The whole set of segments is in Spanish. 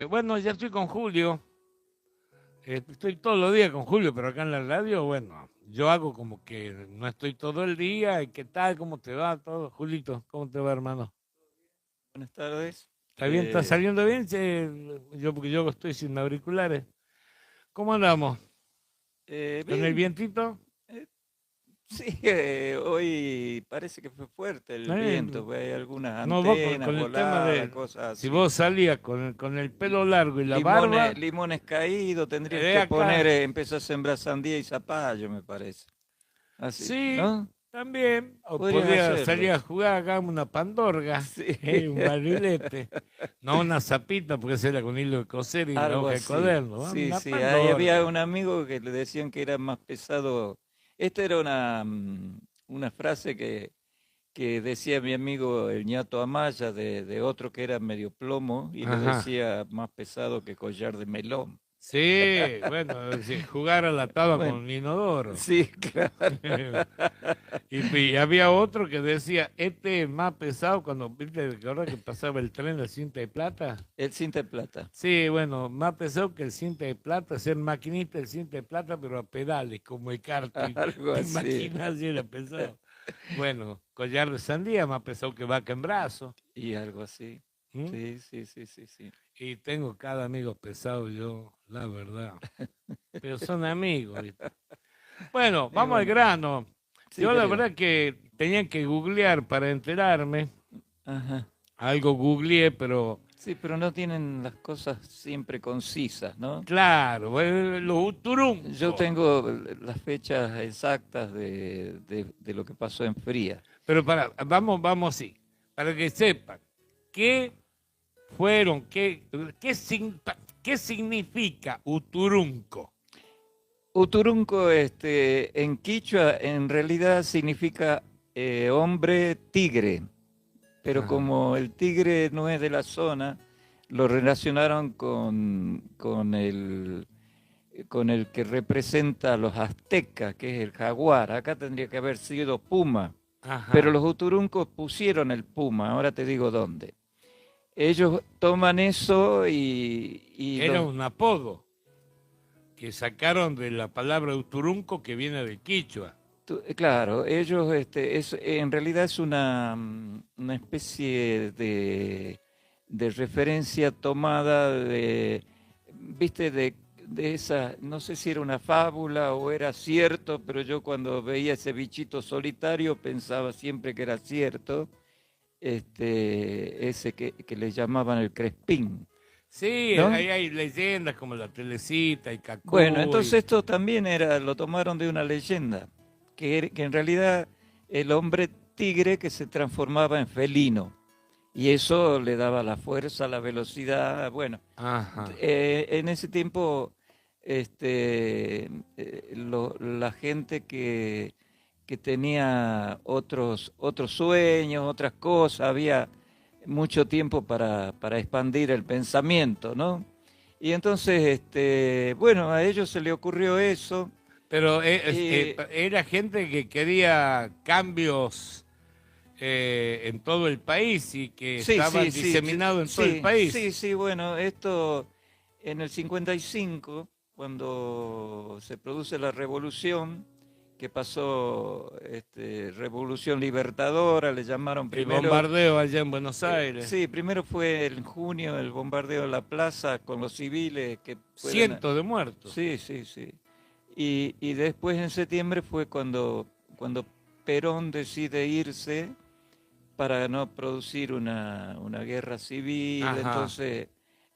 Bueno, ya estoy con Julio. Estoy todos los días con Julio, pero acá en la radio, bueno, yo hago como que no estoy todo el día. ¿Y qué tal? ¿Cómo te va todo? Julito, ¿cómo te va, hermano? Buenas tardes. ¿Está bien? ¿Está saliendo bien? Porque yo estoy sin auriculares. ¿Cómo andamos? ¿Con el Bien, vientito? eh, sí, hoy parece que fue fuerte el Eh, viento, pues hay algunas no, vos antenas con el tema voladas, de cosas si así. vos salías con el pelo largo y la Limones, barba, limones caídos, tendrías que poner, acá. empezar a sembrar sandía y zapallo, me parece. Así, Sí, ¿no? también. O Podrías podía hacerlo. salir a jugar acá una pandorga, Sí, un barrilete. No una zapita, porque esa era con hilo de coser y la algo hoja de así. coder, ¿no? Sí, Una sí, ahí había pandorga. un amigo que le decían que era más pesado. Esta era una frase que decía mi amigo el ñato Amaya de otro que era medio plomo y le Ajá. decía más pesado que collar de melón. Sí, bueno, sí, jugar a la taba Bueno, con un inodoro. sí, claro. Y había otro que decía, este es más pesado cuando, viste, que ahora que pasaba el tren, la cinta de plata. El cinta de plata. Sí, bueno, más pesado que el cinta de plata, ser maquinista del cinta de plata, pero a pedales, como el karting. Algo De así. máquina así era pesado. Bueno, collar de sandía más pesado que vaca en brazo. Y algo así. ¿M? Sí, sí, sí, sí, sí. Y tengo cada amigo pesado yo, la verdad. Pero son amigos, ¿viste? Bueno, Y vamos al bueno, grano. sí, Yo la querido. verdad que tenía que googlear para enterarme. Ajá. Algo googleé, pero Sí, pero no tienen las cosas siempre concisas, ¿no? claro, los Yo uturuncos. tengo las fechas exactas de lo que pasó en Fría. Pero vamos así, para que sepan qué fueron, qué significa uturunco. Uturunco, en quichua, en realidad significa hombre tigre, pero Ajá. como el tigre no es de la zona, lo relacionaron con el que representa a los aztecas, que es el jaguar. Acá tendría que haber sido puma, pero Ajá. los uturuncos pusieron el puma, ahora te digo dónde. Ellos toman eso y Era los... un apodo que sacaron de la palabra uturunco que viene del quichua. Claro, ellos, en realidad es una especie de referencia tomada viste, de esa, no sé si era una fábula o era cierto, pero yo cuando veía ese bichito solitario pensaba siempre que era cierto, ese que le llamaban el crespín, Sí, ¿no? ahí hay leyendas como la Telecita y Bueno, Cacuy. entonces esto también lo tomaron de una leyenda, que en realidad el hombre tigre que se transformaba en felino, y eso le daba la fuerza, la velocidad. Bueno, Ajá. en ese tiempo la gente que tenía otros sueños, otras cosas, había mucho tiempo para expandir el pensamiento, ¿no? Y entonces, bueno, a ellos se le ocurrió eso. Pero Y era gente que quería cambios en todo el país y que sí, sí, estaban sí, diseminados en todo el sí, sí, país. sí, bueno, esto en el 55, cuando se produce la revolución, que pasó, revolución libertadora, le llamaron El primero. bombardeo allá en Buenos Aires. Sí, primero fue en junio el bombardeo de la plaza con los civiles que fueron. Cientos de muertos. Sí, sí, sí. Y después en septiembre fue cuando Perón decide irse para no producir una guerra civil, Ajá. entonces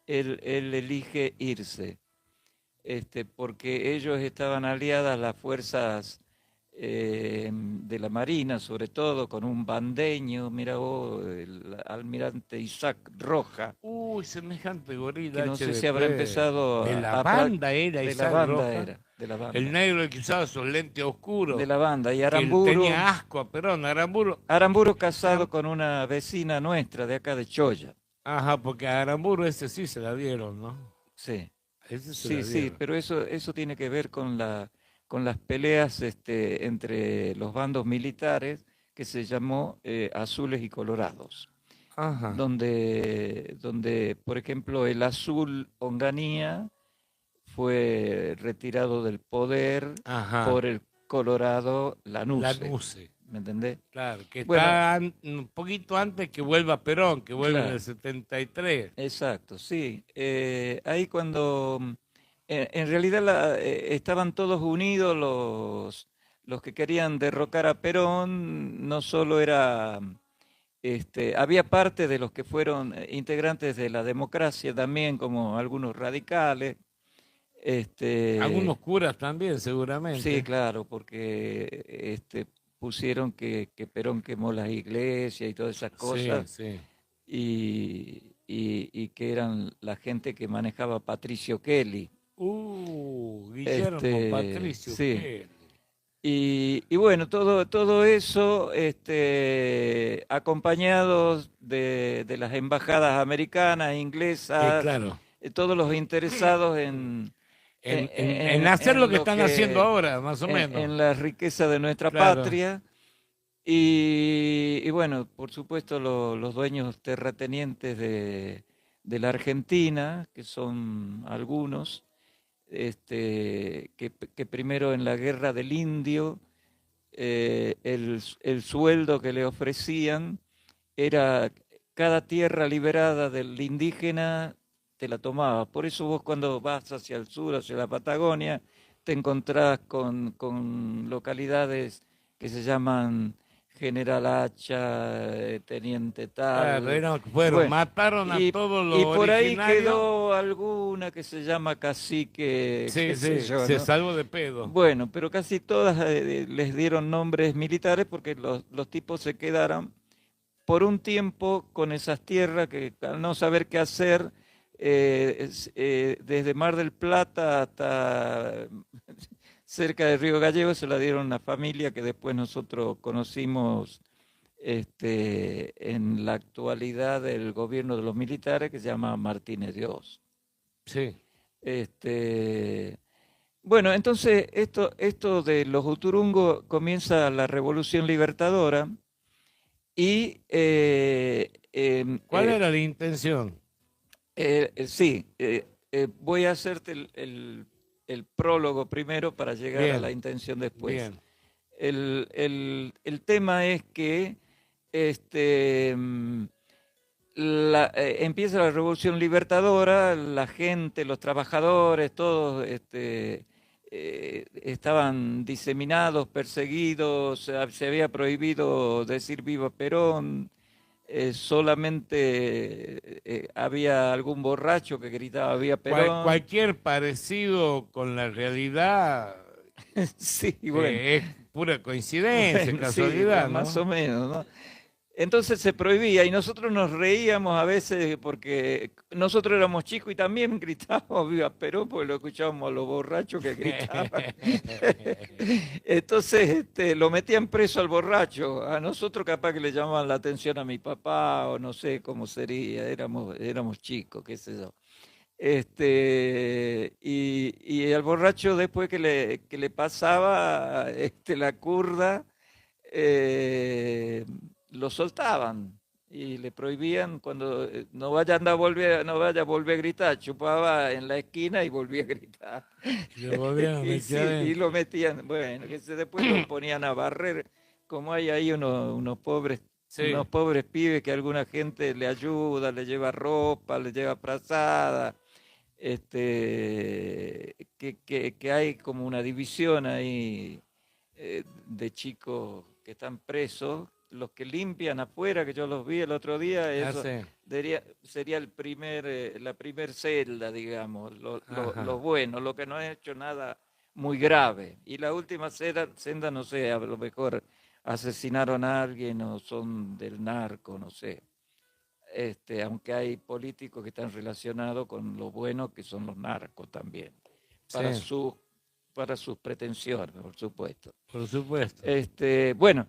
él elige irse, porque ellos estaban aliadas las fuerzas de la Marina, sobre todo con un bandeño, mira vos, el almirante Isaac Roja, Semejante que gorila no sé si habrá HDP. empezado De la banda era de la Isaac banda Roja. era, de la El banda, negro el que usaba esos lentes de oscuros. la banda, y Que él Aramburu, tenía asco a Perón. Aramburu. Aramburu casado Sam- con una vecina nuestra de acá de Choya. Ajá, porque a Aramburu ese sí se la dieron, ¿no? Sí, Ese se sí, la sí, dieron. pero eso tiene que ver con las peleas entre los bandos militares que se llamó azules y colorados. Ajá, donde, por ejemplo, el Azul Onganía fue retirado del poder ajá. por el Colorado Lanusse, Lanuse, ¿me entendés? claro, que Bueno, está un poquito antes que vuelva Perón, que vuelve en el claro, 73. exacto, sí. Ahí cuando, en realidad estaban todos unidos los que querían derrocar a Perón, no solo era, había parte de los que fueron integrantes de la democracia también, como algunos radicales, Algunos este, curas también, sí, seguramente. claro, porque pusieron que Perón quemó las iglesias y todas esas Sí, cosas sí. y que eran la gente que manejaba Patricio Kelly. Guillermo Patricio Sí. Kelly. Y bueno, todo eso acompañados de las embajadas americanas, inglesas, Claro, todos los interesados en hacer lo en que lo están haciendo que ahora, más o menos. en la riqueza de nuestra Claro, patria y bueno, por supuesto los dueños terratenientes de la Argentina, que son algunos, que primero en la guerra del Indio el sueldo que le ofrecían era cada tierra liberada del indígena te la tomaba. Por eso vos cuando vas hacia el sur, hacia la Patagonia, te encontrás con localidades que se llaman General Hacha, Teniente claro, Tal. fueron, Bueno, mataron a todos los y por ahí originarios. quedó alguna que se llama Cacique, qué Sí, sé sí, yo, se ¿no? salvó de pedo. Bueno, pero casi todas les dieron nombres militares porque los tipos se quedaron por un tiempo con esas tierras que al no saber qué hacer, desde Mar del Plata hasta cerca del Río Gallego se la dieron a una familia que después nosotros conocimos en la actualidad del gobierno de los militares que se llama Martínez Dios. Sí. Este, bueno, entonces esto de los Uturungos comienza la Revolución Libertadora y ¿Cuál era la intención? sí, voy a hacerte el prólogo primero para llegar a la Bien, intención después. bien. El tema es que este, mm, empieza la Revolución Libertadora, la gente, los trabajadores, todos estaban diseminados, perseguidos, se había prohibido decir viva Perón, solamente había algún borracho que gritaba viva Perón. Cualquier parecido con la realidad Sí, bueno, es pura coincidencia, bueno, sí, casualidad, más o ¿no? menos, ¿no? Entonces se prohibía y nosotros nos reíamos a veces porque nosotros éramos chicos y también gritábamos Viva Perón porque lo escuchábamos a los borrachos que gritaban. Entonces lo metían preso al borracho. A nosotros capaz que le llamaban la atención a mi papá o no sé cómo sería, éramos chicos, qué sé yo. Y al borracho después que le pasaba la curda, eh, lo soltaban y le prohibían cuando no vaya a volver a gritar, chupaba en la esquina y volvía a gritar. Lo volvieron a Y meter sí, y adentro. lo metían, bueno, después lo ponían a barrer, como hay ahí unos Sí, pobres pibes que alguna gente le ayuda, le lleva ropa, le lleva frazada, que hay como una división ahí de chicos que están presos, los que limpian afuera, que yo los vi el otro día, eso hace. sería la primer celda, digamos, lo Ajá. bueno, lo que no ha hecho nada muy grave. Y la última senda, no sé, a lo mejor asesinaron a alguien o son del narco, no sé. Aunque hay políticos que están relacionados con lo bueno que son los narcos también, Sí, para sus, para sus pretensiones, por supuesto. por supuesto. Bueno,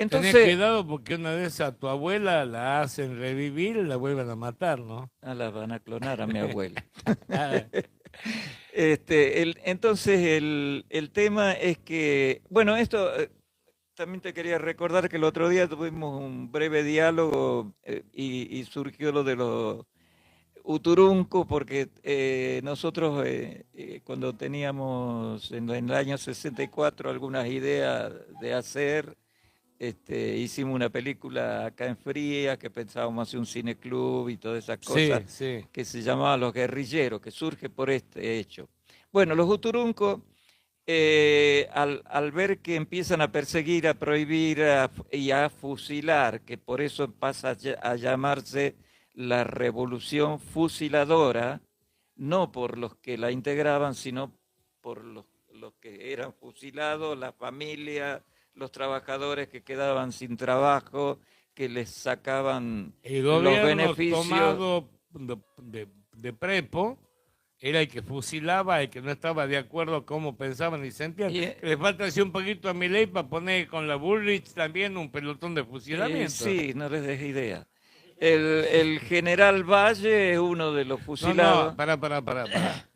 Tenés entonces, cuidado porque una vez a tu abuela la hacen revivir y la vuelven a matar, ¿no? la van a clonar a mi abuela. Ah, Entonces, el tema es que, bueno, esto también te quería recordar que el otro día tuvimos un breve diálogo y surgió lo de los Uturunco, porque nosotros cuando teníamos en el año 64 algunas ideas de hacer, hicimos una película acá en Fría, que pensábamos hacer un cineclub y todas esas cosas, Sí, sí. que se llamaba Los Guerrilleros, que surge por este hecho. Bueno, los Uturunco, al ver que empiezan a perseguir, a prohibir y a fusilar, que por eso pasa a llamarse la revolución fusiladora, no por los que la integraban, sino por los que eran fusilados, la familia, los trabajadores que quedaban sin trabajo, que les sacaban El los gobierno beneficios. tomado de prepo era el que fusilaba, el que no estaba de acuerdo a cómo pensaban y sentían. Y, Le falta así un poquito a Milei para poner con la Bullrich también un pelotón de fusilamiento. sí, no les des idea. El general Valle es uno de los No, fusilados. para.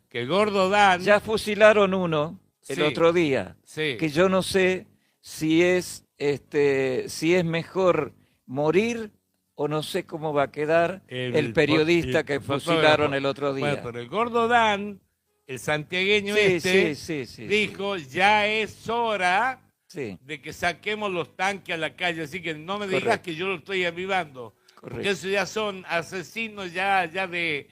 Que el gordo Dan, Ya fusilaron uno el sí, otro día, sí. que yo no sé si es mejor morir o no sé cómo va a quedar el periodista que fusilaron fotógrafo. el otro Bueno, día. pero el gordo Dan, el santiagueño Sí, sí, sí, sí, dijo, ya es hora sí, de que saquemos los tanques a la calle. Así que no me digas correcto, que yo lo estoy avivando. Porque correcto. esos ya son asesinos ya de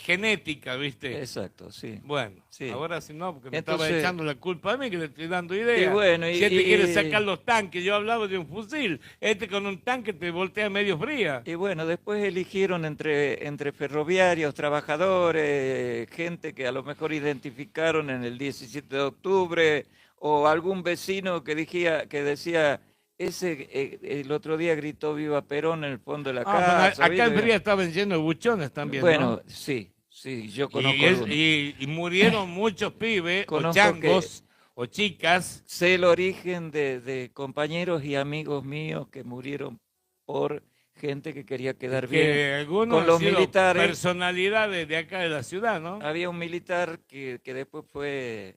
genética, ¿viste? Exacto, sí, Bueno, sí. ahora sí no, porque me estaba Entonces, echando la culpa a mí que le estoy dando y ideas. bueno, Si este quiere sacar los tanques, yo hablaba de un fusil. Este con un tanque te voltea medio fría. y bueno, después eligieron entre ferroviarios, trabajadores, gente que a lo mejor identificaron en el 17 de octubre, o algún vecino que decía, ese el otro día gritó Viva Perón en el fondo de la Ah, bueno, casa, acá en ¿viste? Fría estaban llenos de buchones también, ¿no? Bueno, sí, sí, yo Y, conozco algunos. y murieron muchos pibes, o Conozco que changos, o chicas, sé el origen de compañeros y amigos míos que murieron por gente que quería quedar bien que algunos con han los sido militares. personalidades de acá de la ciudad, ¿no? Había un militar que después fue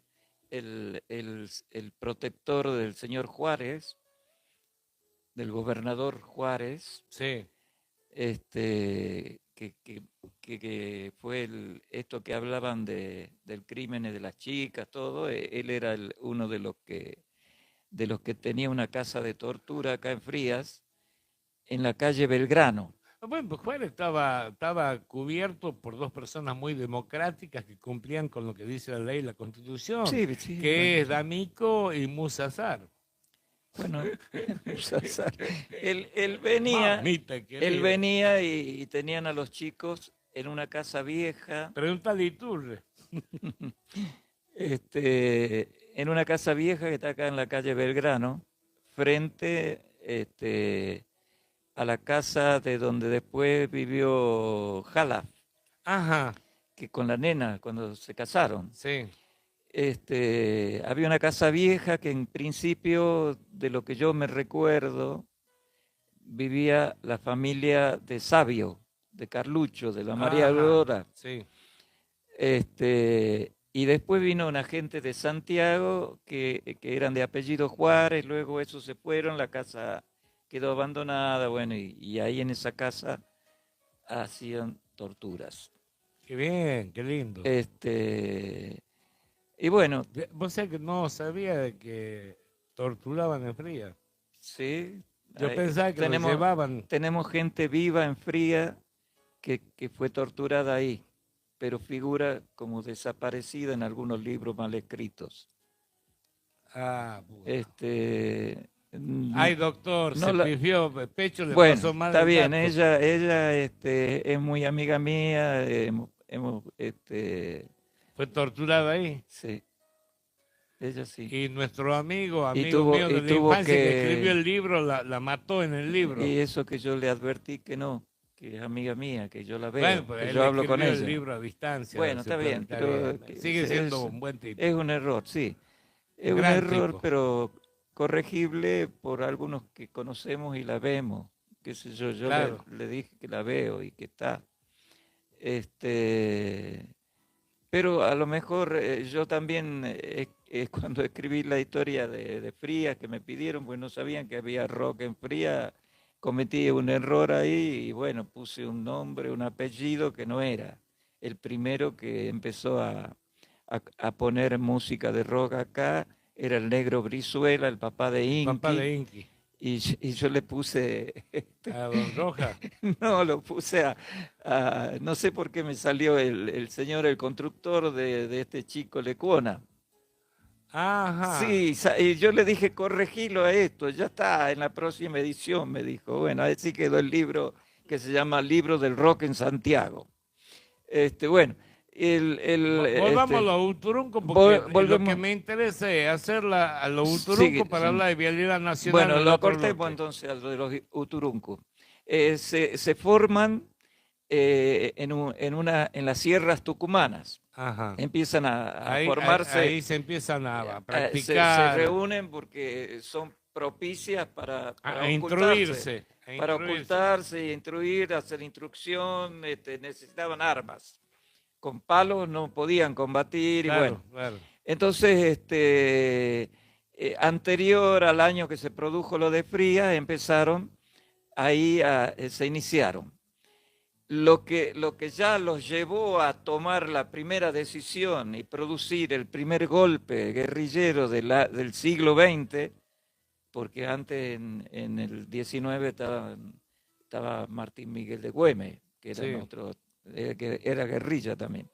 el protector del señor Juárez, del gobernador Juárez, Sí. que fue esto que hablaban del crimen de las chicas, todo. Él era uno de los que tenía una casa de tortura acá en Frías, en la calle Belgrano. Bueno, pues Juárez estaba cubierto por dos personas muy democráticas que cumplían con lo que dice la ley y la Constitución, Sí, sí, que bueno, es D'Amico y Musazar. bueno, él venía, Mamita él querida. venía y tenían a los chicos en una casa vieja, Pregúntale a Iturre. en una casa vieja que está acá en la calle Belgrano, frente a la casa de donde después vivió Jalaf, Ajá, que con la nena cuando se casaron. sí. Había una casa vieja que en principio, de lo que yo me recuerdo, vivía la familia de Sabio, de Carlucho, de la María Ajá, Aurora. sí. Y después vino una gente de Santiago que eran de apellido Juárez, luego esos se fueron, la casa quedó abandonada, bueno, y ahí en esa casa hacían torturas. Qué bien, qué lindo. Y bueno, Vos sabés que no sabía de que torturaban en fría. sí, Yo pensaba que lo tenemos, llevaban. tenemos gente viva en Fría que fue torturada ahí, pero figura como desaparecida en algunos libros mal escritos. Ah, puta. Mm, Ay, doctor, no se la, pifió, el pecho le bueno, pasó mal está el bien, gato. ella es muy amiga mía, Fue torturada ahí. sí, ella sí. Y nuestro amigo Y mío de la tuvo infancia que escribió el libro, la mató en el libro. y eso que yo le advertí que no, que es amiga mía, que yo la Bueno, veo, pues que él yo hablo con escribió el ella. libro a distancia. Bueno, está bien, Está pero bien. Sigue siendo un buen tipo. es un error, sí. Es Un un gran error, tipo. pero corregible por algunos que conocemos y la vemos. Qué sé yo, Claro. le dije que la veo y que está. Pero a lo mejor yo también cuando escribí la historia de Frías que me pidieron, pues no sabían que había rock en Frías, cometí un error ahí y bueno, puse un nombre, un apellido que no era. El primero que empezó a poner música de rock acá era el Negro Brizuela, el papá de Papá Inky, de Inky. y yo le puse, A Don Roja. no, lo puse no sé por qué me salió el señor, el constructor de este chico Lecuona. Ajá. Sí, y yo le dije, corregilo a esto, ya está en la próxima edición, me dijo. Bueno, así quedó el libro que se llama Libro del Rock en Santiago. Bueno, Volvamos a los Uturunco porque lo que volvemos. me interesa es hacerla a los Sigue, Uturunco para hablar de vialidad nacional. bueno, en el lo otro cortemos bloque. entonces a lo de los Uturunco. Se forman en las sierras tucumanas. Ajá. Empiezan a Ahí formarse. se empiezan a Se practicar, reúnen porque son propicias para a ocultarse. instruirse. Para ocultarse, instruir, hacer instrucción, necesitaban armas. Con palos no podían combatir y Claro, bueno. claro. Entonces, anterior al año que se produjo lo de Frías, empezaron ahí, se iniciaron. Lo que ya los llevó a tomar la primera decisión y producir el primer golpe guerrillero del siglo XX, porque antes en el 19 estaba Martín Miguel de Güemes, que era que era guerrilla también.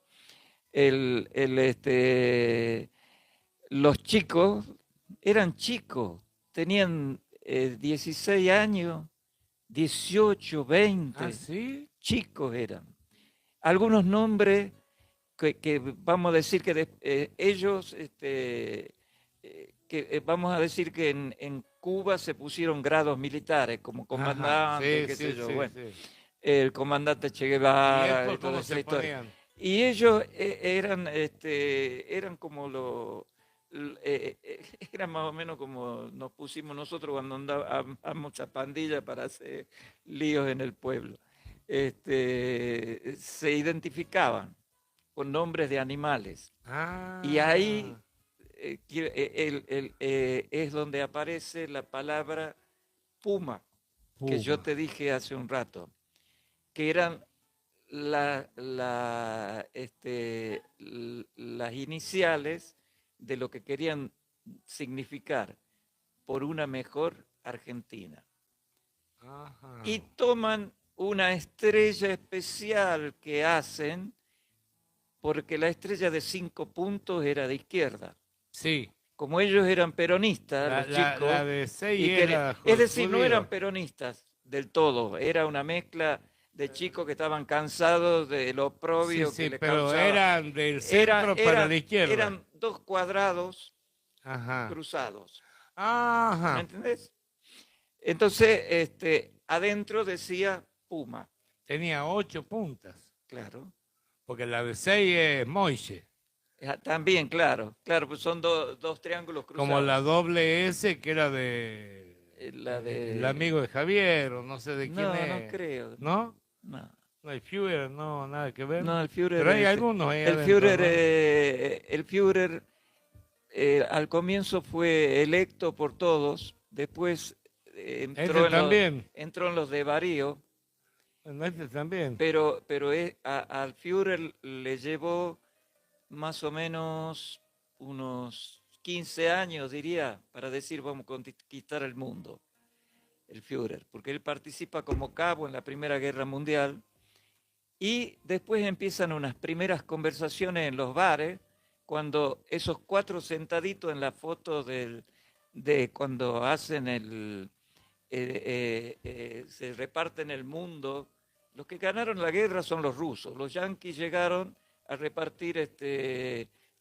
Los chicos eran chicos, tenían 16 años, 18, 20. ¿Ah, sí? Chicos eran. Algunos nombres que vamos a decir que ellos, vamos a decir que en Cuba se pusieron grados militares como comandante, qué sé yo, bueno, el comandante Che Guevara, ¿Y cómo se ponían? Y ellos eran como era más o menos como nos pusimos nosotros cuando andábamos a pandilla para hacer líos en el pueblo. Se identificaban con nombres de animales. Y ahí es donde aparece la palabra puma, que yo te dije hace un rato, que eran las iniciales de lo que querían significar por una mejor Argentina. Ajá. Y toman una estrella especial que hacen porque la estrella de 5 puntos era de izquierda. Sí. Como ellos eran peronistas, los chicos. La de 6 era es decir, no eran peronistas del todo, era una mezcla de chicos que estaban cansados de lo oprobio que les pero causaba. Eran del centro para la izquierda. Eran 2 cuadrados cruzados. Ajá. ¿Me entendés? Entonces, adentro decía Puma. Tenía 8 puntas. Claro. Porque la de 6 es Moise. También, claro, pues son dos triángulos cruzados. Como la doble S que era el amigo de Javier, o no sé de quién es. No creo. ¿No? No. No, el Führer, no, nada que ver. No, el Führer. Pero hay algunos ahí el adentro, Führer, ¿no? El Führer al comienzo fue electo por todos, después entró en los de Barío. Bueno, también. Pero al Führer le llevó más o menos unos 15 años, diría, para decir vamos a conquistar el mundo, el Führer, porque él participa como cabo en la Primera Guerra Mundial y después empiezan unas primeras conversaciones en los bares, cuando esos 4 sentaditos en la foto de cuando hacen se reparten el mundo. Los que ganaron la guerra son los rusos. Los yanquis llegaron a repartir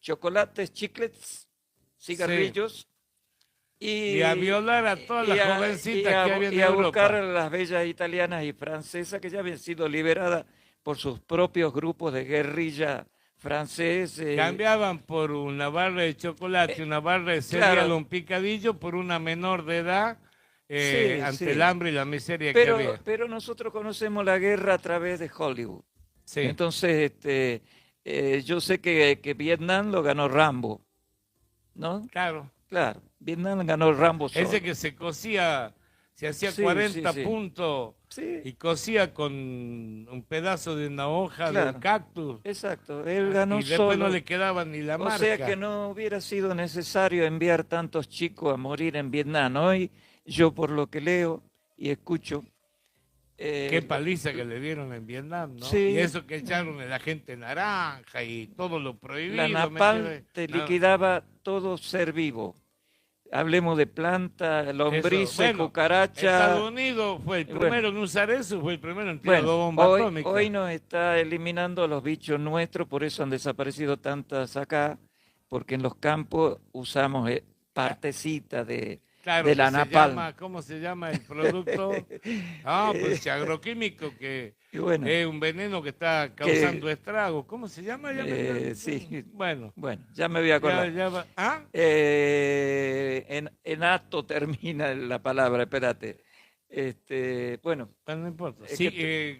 chocolates, chiclets, cigarrillos. Y a violar a todas las jovencitas que había en Europa. Y a buscar Europa. a las bellas italianas y francesas que ya habían sido liberadas por sus propios grupos de guerrilla franceses. Cambiaban por una barra de chocolate, una barra de cereal, un picadillo, por una menor de edad. Ante el hambre y la miseria que había. Pero nosotros conocemos la guerra a través de Hollywood. Sí. Entonces, yo sé que Vietnam lo ganó Rambo. ¿no? Claro. Claro, Vietnam ganó Rambo solo. Ese que se cosía, se hacía Sí, 40 sí, sí. puntos Sí, y cosía con un pedazo de una hoja de un claro, cactus exacto. Él ganó y después no solo. le quedaba ni la O sea que marca. no hubiera sido necesario enviar tantos chicos a morir en Vietnam. Hoy yo por lo que leo y escucho, Qué eh, lo- paliza que le dieron en Vietnam, ¿no? Y sí, eso que echaron el agente naranja y todo lo la prohibido. napalm te No, liquidaba todo ser vivo. Hablemos de plantas, eso, lombrices, bueno, cucarachas. Estados Unidos fue el Bueno, primero en usar eso, fue el primero en tirar bueno, dos bombas hoy atómicas. nos está eliminando los bichos nuestros, por eso han desaparecido tantas acá, porque en los campos usamos partecitas de Claro que la se napalm. llama, ¿cómo se llama el producto? Ah, pues agroquímico que Y bueno, es un veneno que está que causando estragos. ¿Cómo se llama? sí, Bueno, bueno, ya me voy a acordar. ya va. ¿Ah? En acto termina la palabra, espérate. Bueno, Bueno, no importa. es Sí, que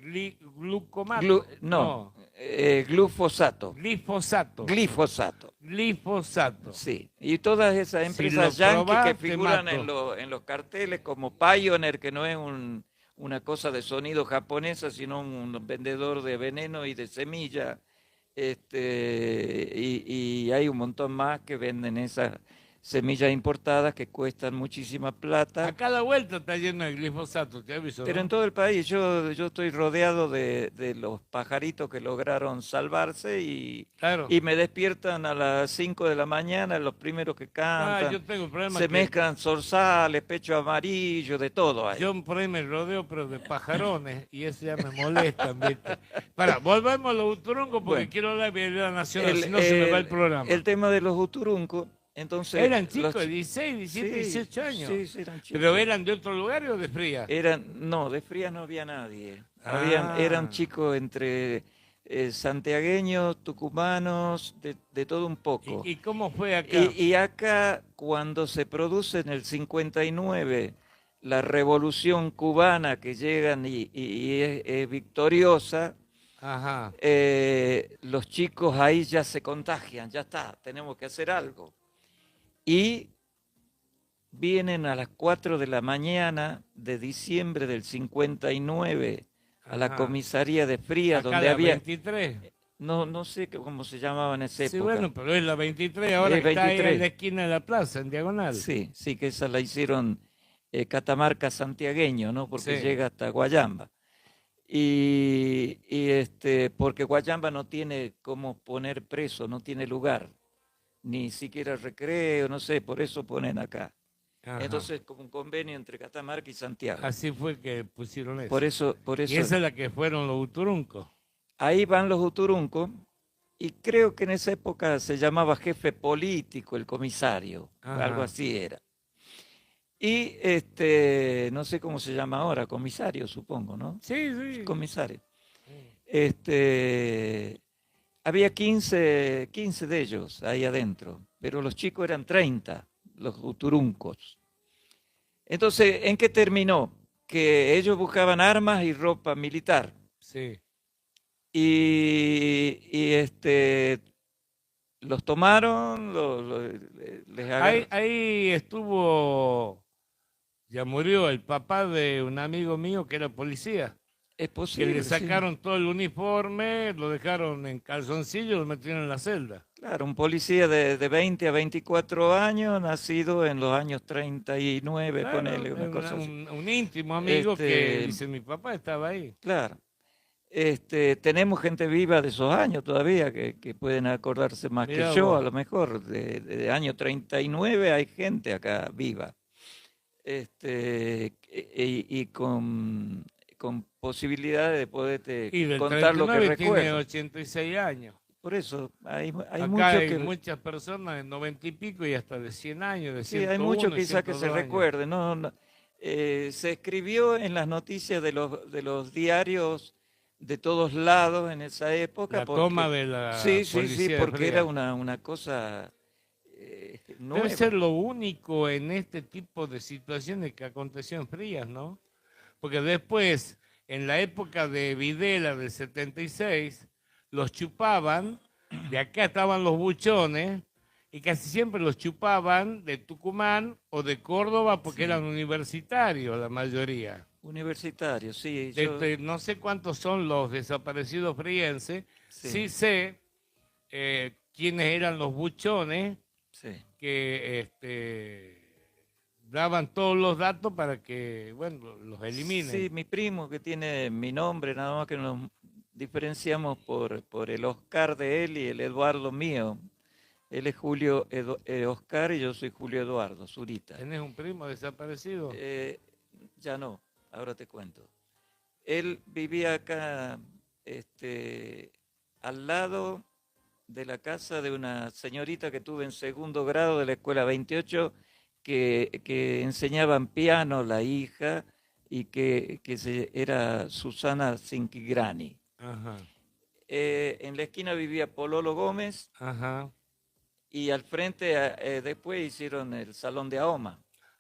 glucomato. no, No, glufosato, glifosato. glifosato. Glifosato. Sí, y todas esas Si lo empresas yanquis que probás, te figuran mato. en los carteles como Pioneer, que no es una cosa de sonido japonesa, sino un vendedor de veneno y de semilla, y hay un montón más que venden esas semillas importadas que cuestan muchísima A plata. cada vuelta está lleno de glifosato, te aviso, Pero en ¿no? todo el país yo estoy rodeado de los pajaritos que lograron salvarse Claro. y me despiertan a las 5 de la mañana, los primeros que Ah, cantan, yo tengo el problema se que mezclan zorzales, pecho amarillo, de todo hay. yo por ahí me rodeo, pero de pajarones, y eso ya me molesta, ¿viste? Para, volvemos a los uturungos porque Bueno, quiero hablar de la nacional, el, si no se me va el el programa. tema de los uturuncos, entonces Eran los chicos de 16, 17, sí, 18 años. sí, sí, eran ¿Pero chicos. eran de otro lugar o de fría? No, de Frías no había nadie. Eran Ah, chicos entre santiagueños, tucumanos, de todo un poco. y cómo fue acá? Y acá, cuando se produce en el 59 la revolución cubana que llegan y es victoriosa, Ajá, los chicos ahí ya se contagian, ya está, tenemos que hacer algo. Y vienen a las 4 de la mañana de diciembre del 59 a la ajá. comisaría de Frías, Acá donde la había, 23. no sé cómo se llamaba en esa Sí, época, bueno, pero es la 23 ahora es que está ahí en 23. la esquina de la plaza, en diagonal. Sí, sí, que esa la hicieron Catamarca santiagueño, ¿no? Porque Sí. llega hasta Guayamba. Porque Guayamba no tiene cómo poner preso, no tiene lugar, ni siquiera recreo, no sé, por eso ponen acá. Ajá. Entonces, como un convenio entre Catamarca y Santiago. Así fue que pusieron Por eso. eso, por Y eso, esa es la que fueron los uturuncos. ahí van los uturuncos, y creo que en esa época se llamaba jefe político, el comisario, algo Ajá. así era. Y no sé cómo se llama ahora, comisario, supongo, ¿no? Sí, sí. Comisario. Este, había 15 de ellos ahí adentro, pero los chicos eran 30, los uturuncos. Entonces, ¿en qué terminó? Que ellos buscaban armas y ropa militar. Sí. Y los tomaron, les Ahí, agarraron. ahí estuvo, ya murió el papá de un amigo mío que era policía, Es que le posible, sí. sacaron todo el uniforme, lo dejaron en calzoncillo, lo metieron en la celda. Claro, un policía de 20 a 24 años, nacido en los años 39, Claro, ponele es una cosa así. un íntimo amigo que Este, dice, mi papá estaba ahí. claro. Tenemos gente viva de esos años todavía que pueden acordarse más que Mirá yo, vos. a lo mejor. De año 39 hay gente acá viva. Y con posibilidades de poderte Y del contar lo que 39 tiene recuerda. 86 años. Por eso hay Acá mucho hay que, muchas personas de 90 y pico y hasta de 100 años, de sí, hay mucho 101 y quizás que se 102 años. recuerde. Se escribió en las noticias de los diarios de todos lados en esa época, La toma porque de la sí, policía de porque era Fría. una cosa Debe ser nueva. lo único en este tipo de situaciones que aconteció en Frías, ¿no? Porque después, en la época de Videla del 76, los chupaban, de acá estaban los buchones, y casi siempre los chupaban de Tucumán o de Córdoba porque Sí. eran universitarios la mayoría. Universitario, sí, yo, No sé cuántos son los desaparecidos frienses, sí sí, sé quiénes eran los buchones sí. que daban todos los datos para que, bueno, los Sí, eliminen. mi primo que tiene mi nombre, nada más que nos diferenciamos por el Oscar de él y el Eduardo mío. Él es Oscar y yo soy Julio Eduardo, Zurita. ¿Tenés un primo desaparecido? Eh, ya no, ahora te cuento. Él vivía acá, al lado de la casa de una señorita que tuve en segundo grado de la escuela 28, que enseñaban piano la hija y era Susana Cinquigrani. Ajá, En la esquina vivía Pololo Gómez ajá. y al frente después hicieron el Salón de Ahoma.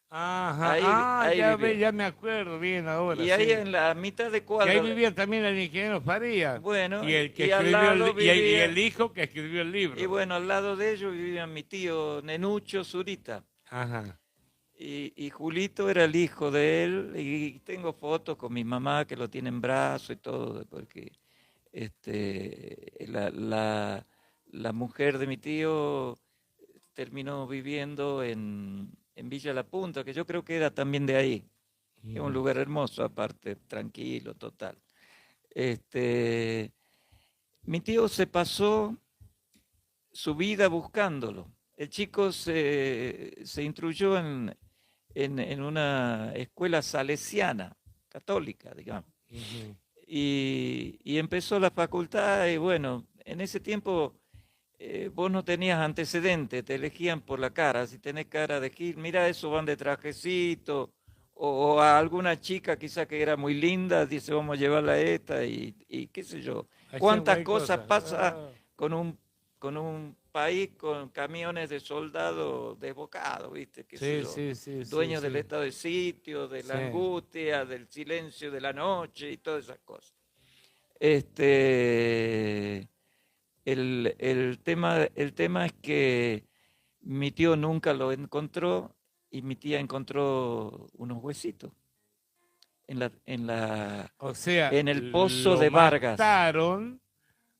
Ajá, Ahí ya ve, vivía. ya me acuerdo bien ahora, Y ahí sí. en la mitad de Que ahí cuadra, vivía también el ingeniero Faría bueno, y el que y al escribió lado y vivía, el hijo que escribió el y libro. bueno, al lado de ellos vivía mi tío Nenucho Zurita. Ajá. Y Julito era el hijo de él, y tengo fotos con mi mamá que lo tiene en brazo y todo, porque la mujer de mi tío terminó viviendo en Villa La Punta, que yo creo que era también de ahí. Es un Ujú. lugar hermoso, aparte, tranquilo, total. Este, Mi tío se pasó su vida buscándolo. El chico se instruyó en una escuela salesiana, católica, digamos, Ujú. y empezó la facultad y bueno, en ese tiempo vos no tenías antecedentes, te elegían por la cara, si tenés cara de Gil, mira, eso van de trajecito, o a alguna chica quizá que era muy linda, dice vamos a llevarla a esta y qué sé yo. Hacían ¿Cuántas cualquier cosas cosa. pasa con un país con camiones de soldados desbocados, viste, qué sé Sí, yo? sí, sí, sí, Dueños del sí. estado de sitio, de la Sí. angustia, del silencio de la noche y todas esas cosas. Este, el tema es que mi tío nunca lo encontró y mi tía encontró unos huesitos en O sea, en el pozo lo de Vargas. mataron,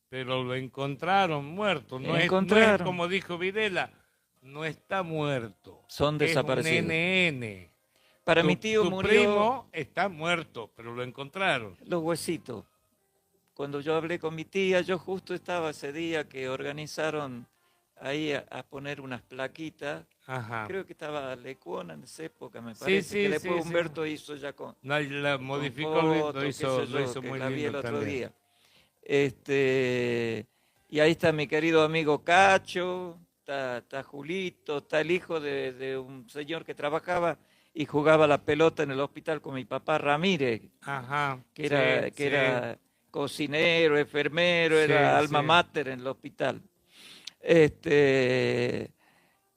pero lo encontraron muerto. No es Encontraron, como dijo Videla, no está muerto. son Es un desaparecidos. NN. Para mi tío Tu murió primo está muerto, pero lo encontraron. los huesitos. Cuando yo hablé con mi tía, yo justo estaba ese día que organizaron ahí a poner unas plaquitas. Ajá. Creo que estaba Lecuona en esa época, me Sí, parece, que sí, después sí, sí. Humberto hizo ya No, la con modificó, fotos, qué sé lo yo, hizo que muy la vi el lindo otro también. día. Y ahí está mi querido amigo Cacho, está Julito, está el hijo de un señor que trabajaba y jugaba la pelota en el hospital con mi papá Ramírez, Ajá, que era cocinero, enfermero, era sí, alma sí. mater en el hospital. Este,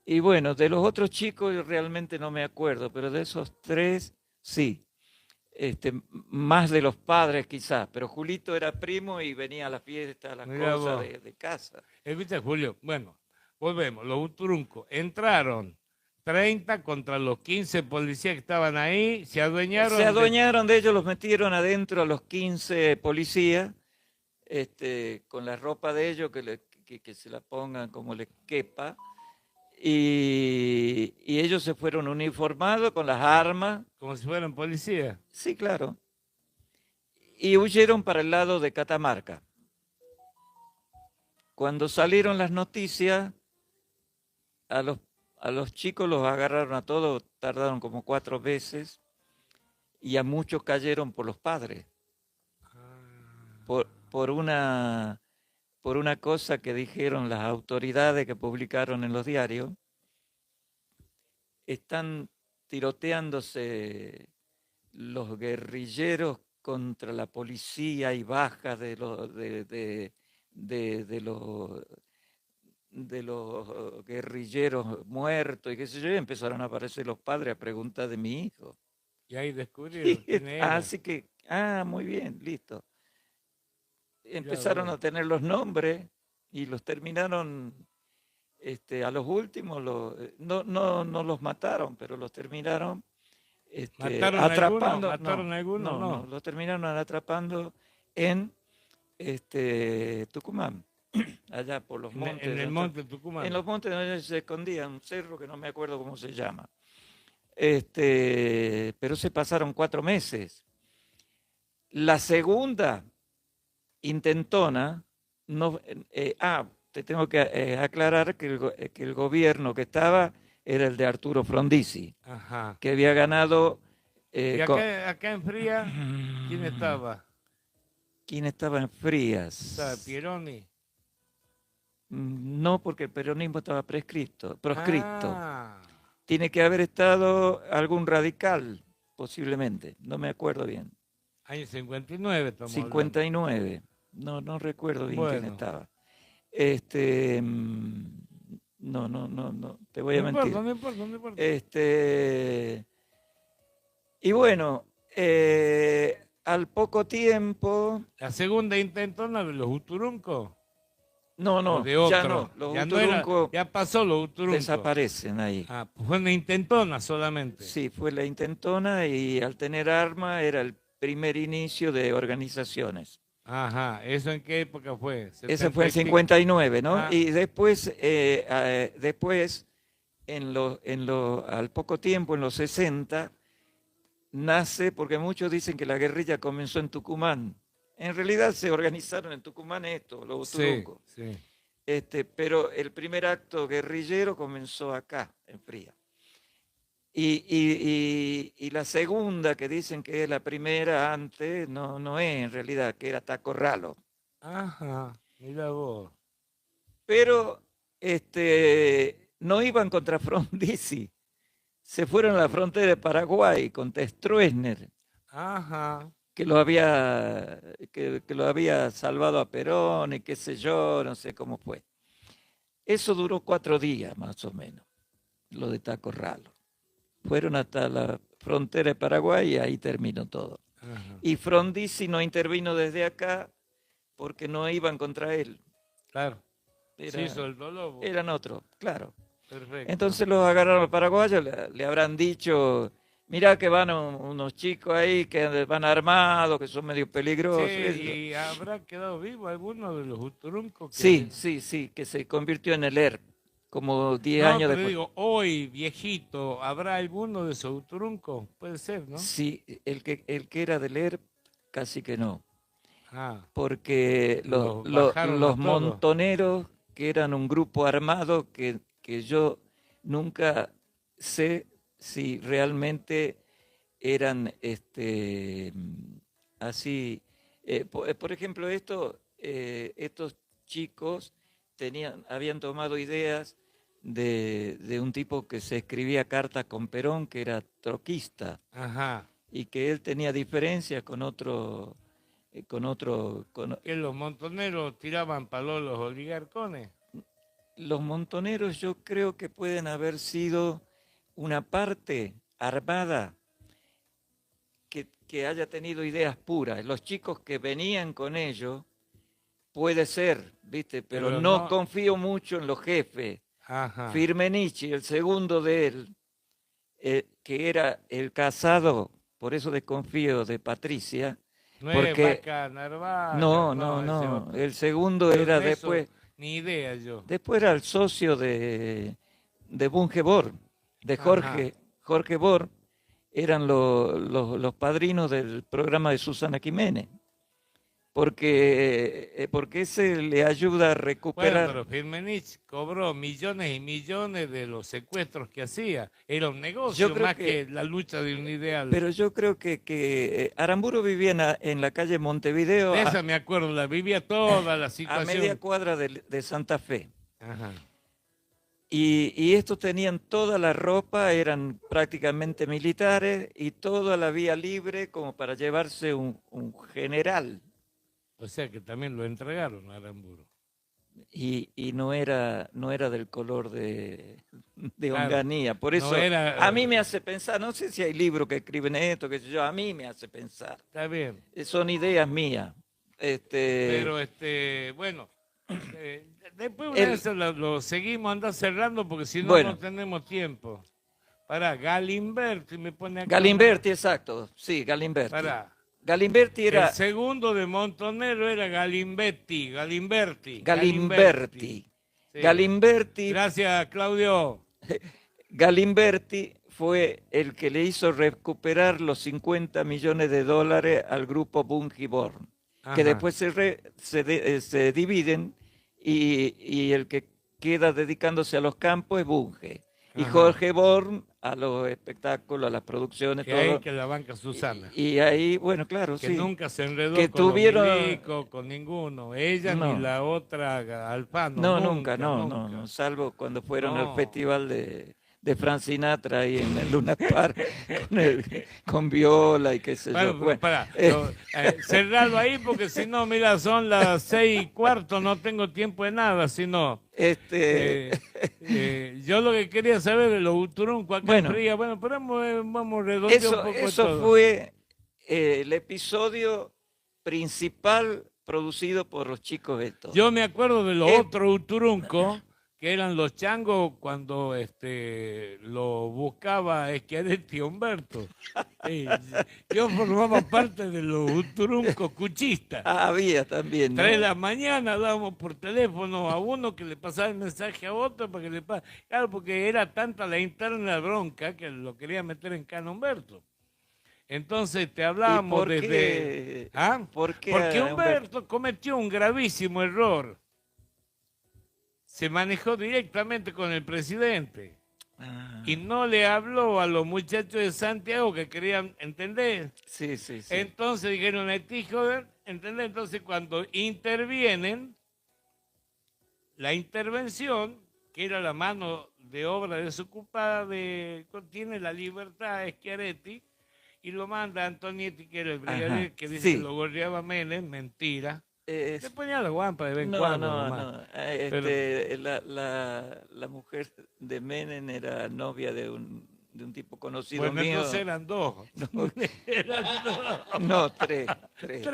y bueno, de los otros chicos realmente no me acuerdo, pero de esos tres sí. Más de los padres quizás, pero Julito era primo y venía a la fiesta, a las Mira cosas vos. de casa. ¿Viste, Julio? Bueno, volvemos. Los truncos entraron 30 contra los 15 policías que estaban ahí, se Se adueñaron de... adueñaron de ellos, los metieron adentro a los 15 policías, con la ropa de ellos, que se la pongan como les quepa, y ellos se fueron uniformados con las armas, como si fueran policías. sí, claro, y huyeron para el lado de Catamarca. Cuando salieron las noticias, a los, a los chicos los agarraron a todos, tardaron como 4 veces, y a muchos cayeron por los padres, Ah, por, por una, por una cosa que dijeron las autoridades que publicaron en los diarios. Están tiroteándose los guerrilleros contra la policía y bajas de los guerrilleros muertos y qué sé yo, y empezaron a aparecer los padres a preguntar de mi hijo. y ahí descubrieron quién era. Así que, muy bien, listo. Ya Empezaron vos. a tener los nombres y los terminaron a los últimos no los mataron, pero los terminaron ¿Mataron atrapando. alguno? ¿Mataron alguno? No, los terminaron atrapando en Tucumán, allá por los montes. En el monte de Tucumán. En los montes donde se escondía, un cerro que no me acuerdo cómo se llama. Pero se pasaron 4 meses. La segunda intentona, no, te tengo que aclarar que el gobierno que estaba era el de Arturo Frondizi, Ajá. que había ganado... ¿Y acá en Fría, quién estaba? ¿Quién estaba en Frías? ¿Estaba Pieroni? No, porque el peronismo estaba proscripto. Ah. Tiene que haber estado algún radical, posiblemente. No me acuerdo bien. Año 59 estamos 59. No recuerdo bien quién estaba. No, te voy a mentir. No importa. Y bueno, al poco tiempo... La segunda intentona de los Uturuncos. No, de otro. Ya no. Los ya Uturuncos ya pasó los Uturuncos. desaparecen ahí. Ah, pues fue una intentona solamente. Sí, fue la intentona y al tener arma era el primer inicio de organizaciones. Ajá, ¿eso en qué época fue? Eso fue en 59, ¿no? Ah. Y después, al poco tiempo, en los 60, nace, porque muchos dicen que la guerrilla comenzó en Tucumán. En realidad se organizaron en Tucumán los Uturuncos. Sí. Pero el primer acto guerrillero comenzó acá, en Fría. Y la segunda, que dicen que es la primera antes, no es en realidad, que era Tacorralo. Ajá, mira vos. Pero no iban contra Frondizi. Se fueron a la frontera de Paraguay contra Stroessner. Ajá. Que lo había salvado a Perón y qué sé yo, no sé cómo fue. Eso duró 4 días más o menos, lo de Tacorralo. Fueron hasta la frontera de Paraguay y ahí terminó todo. Ajá. Y Frondizi no intervino desde acá porque no iban contra él. Claro. Sí, soldó lobo. Eran otros, claro. Perfecto. Entonces los agarraron los paraguayos, le habrán dicho... Mirá que van unos chicos ahí que van armados, que son medio peligrosos. Sí, ¿y habrá quedado vivo alguno de los Uturuncos? Sí, que se convirtió en el ERP, como 10 años después. Digo, hoy, viejito, ¿habrá alguno de esos Uturuncos? Puede ser, ¿no? Sí, el que era del ERP, casi que no. Ah. Porque los montoneros, que eran un grupo armado que yo nunca sé si realmente eran así. Por ejemplo, estos chicos habían tomado ideas de un tipo que se escribía cartas con Perón, que era troquista. Ajá. Y que él tenía diferencias con otro... ¿Que los montoneros tiraban palos los oligarcones? Los montoneros yo creo que pueden haber sido una parte armada que haya tenido ideas puras. Los chicos que venían con ellos, puede ser, ¿viste? Pero no confío mucho en los jefes. Ajá. Firmenich, el segundo de él, que era el casado, por eso desconfío de Patricia. No porque es Vaca Narváez. No. El segundo era después. Ni idea yo. Después era el socio de Bunge Bor, de Jorge Bor, eran los padrinos del programa de Susana Jiménez, porque ese le ayuda a recuperar. Bueno, pero Firmenich cobró millones y millones de los secuestros que hacía. Era un negocio más que la lucha de un ideal. Pero yo creo que Aramburu vivía en la calle Montevideo. De esa me acuerdo, la vivía toda la situación. A media cuadra de Santa Fe. Ajá. Y estos tenían toda la ropa, eran prácticamente militares y toda la vía libre como para llevarse un general. O sea que también lo entregaron a Aramburu. Y no era del color de Onganía. Por eso a mí me hace pensar, no sé si hay libros que escriben esto, qué sé yo, a mí me hace pensar. Está bien. Son ideas mías. Pero bueno, Después una El- vez lo seguimos, anda cerrando porque si no, Bueno. no tenemos tiempo. Pará, Galimberti me pone acá. Galimberti, exacto, sí, Galimberti. Pará. Galimberti El era segundo de Montonero era Galimberti. Galimberti. Sí. Galimberti, Gracias, Claudio. Galimberti fue el que le hizo recuperar los 50 millones de dólares al grupo Bungiborn, Ajá. que después se dividen y el que queda dedicándose a los campos es Bunge. Y Ajá. Jorge Born a los espectáculos, a las producciones, Que ahí todo. que la banca Susana. Y ahí, bueno, claro, Que sí. nunca se enredó Que con tuvieron- los milicos, con ninguno. Ella No. ni la otra Alfano. No, nunca, no, salvo cuando fueron No. al festival de Frank Sinatra ahí en el Luna Park con viola y qué sé Bueno, yo. Bueno, pará, cerralo ahí porque si no, mira, son las 6:15, no tengo tiempo de nada, si no. Yo lo que quería saber de los Uturuncos acá Bueno. en Fría, bueno, pero vamos redondear un poco eso todo. fue el episodio principal producido por los chicos estos. Yo me acuerdo de los Eh. otros Uturuncos, que eran los changos cuando lo buscaba Schiaretti Humberto. Yo formaba parte de los Uturuncos cuchistas. Había también, ¿no? 3 de la mañana dábamos por teléfono a uno que le pasaba el mensaje a otro para que le pase. Claro, porque era tanta la interna bronca que lo quería meter en cana Humberto. Entonces te hablábamos por desde... qué? ¿Ah? ¿Por qué Porque a Humberto cometió un gravísimo error. Se manejó directamente con el presidente Ah, y no le habló a los muchachos de Santiago que querían entender. sí, sí, sí. Entonces dijeron, este hijo de... ¿Entendés? Entonces cuando intervienen, la intervención, que era la mano de obra desocupada, tiene la libertad Schiaretti, y lo manda a Antonietti, que era el brigadier, Ajá, que dice sí. que lo gorreaba Menem, mentira. Es- Le ponía la guampa de vez en No, cuando. no, nomás. no. La mujer de Menem era novia de un tipo conocido Bueno, mío. entonces eran dos. No, Eran dos. no, tres. Tres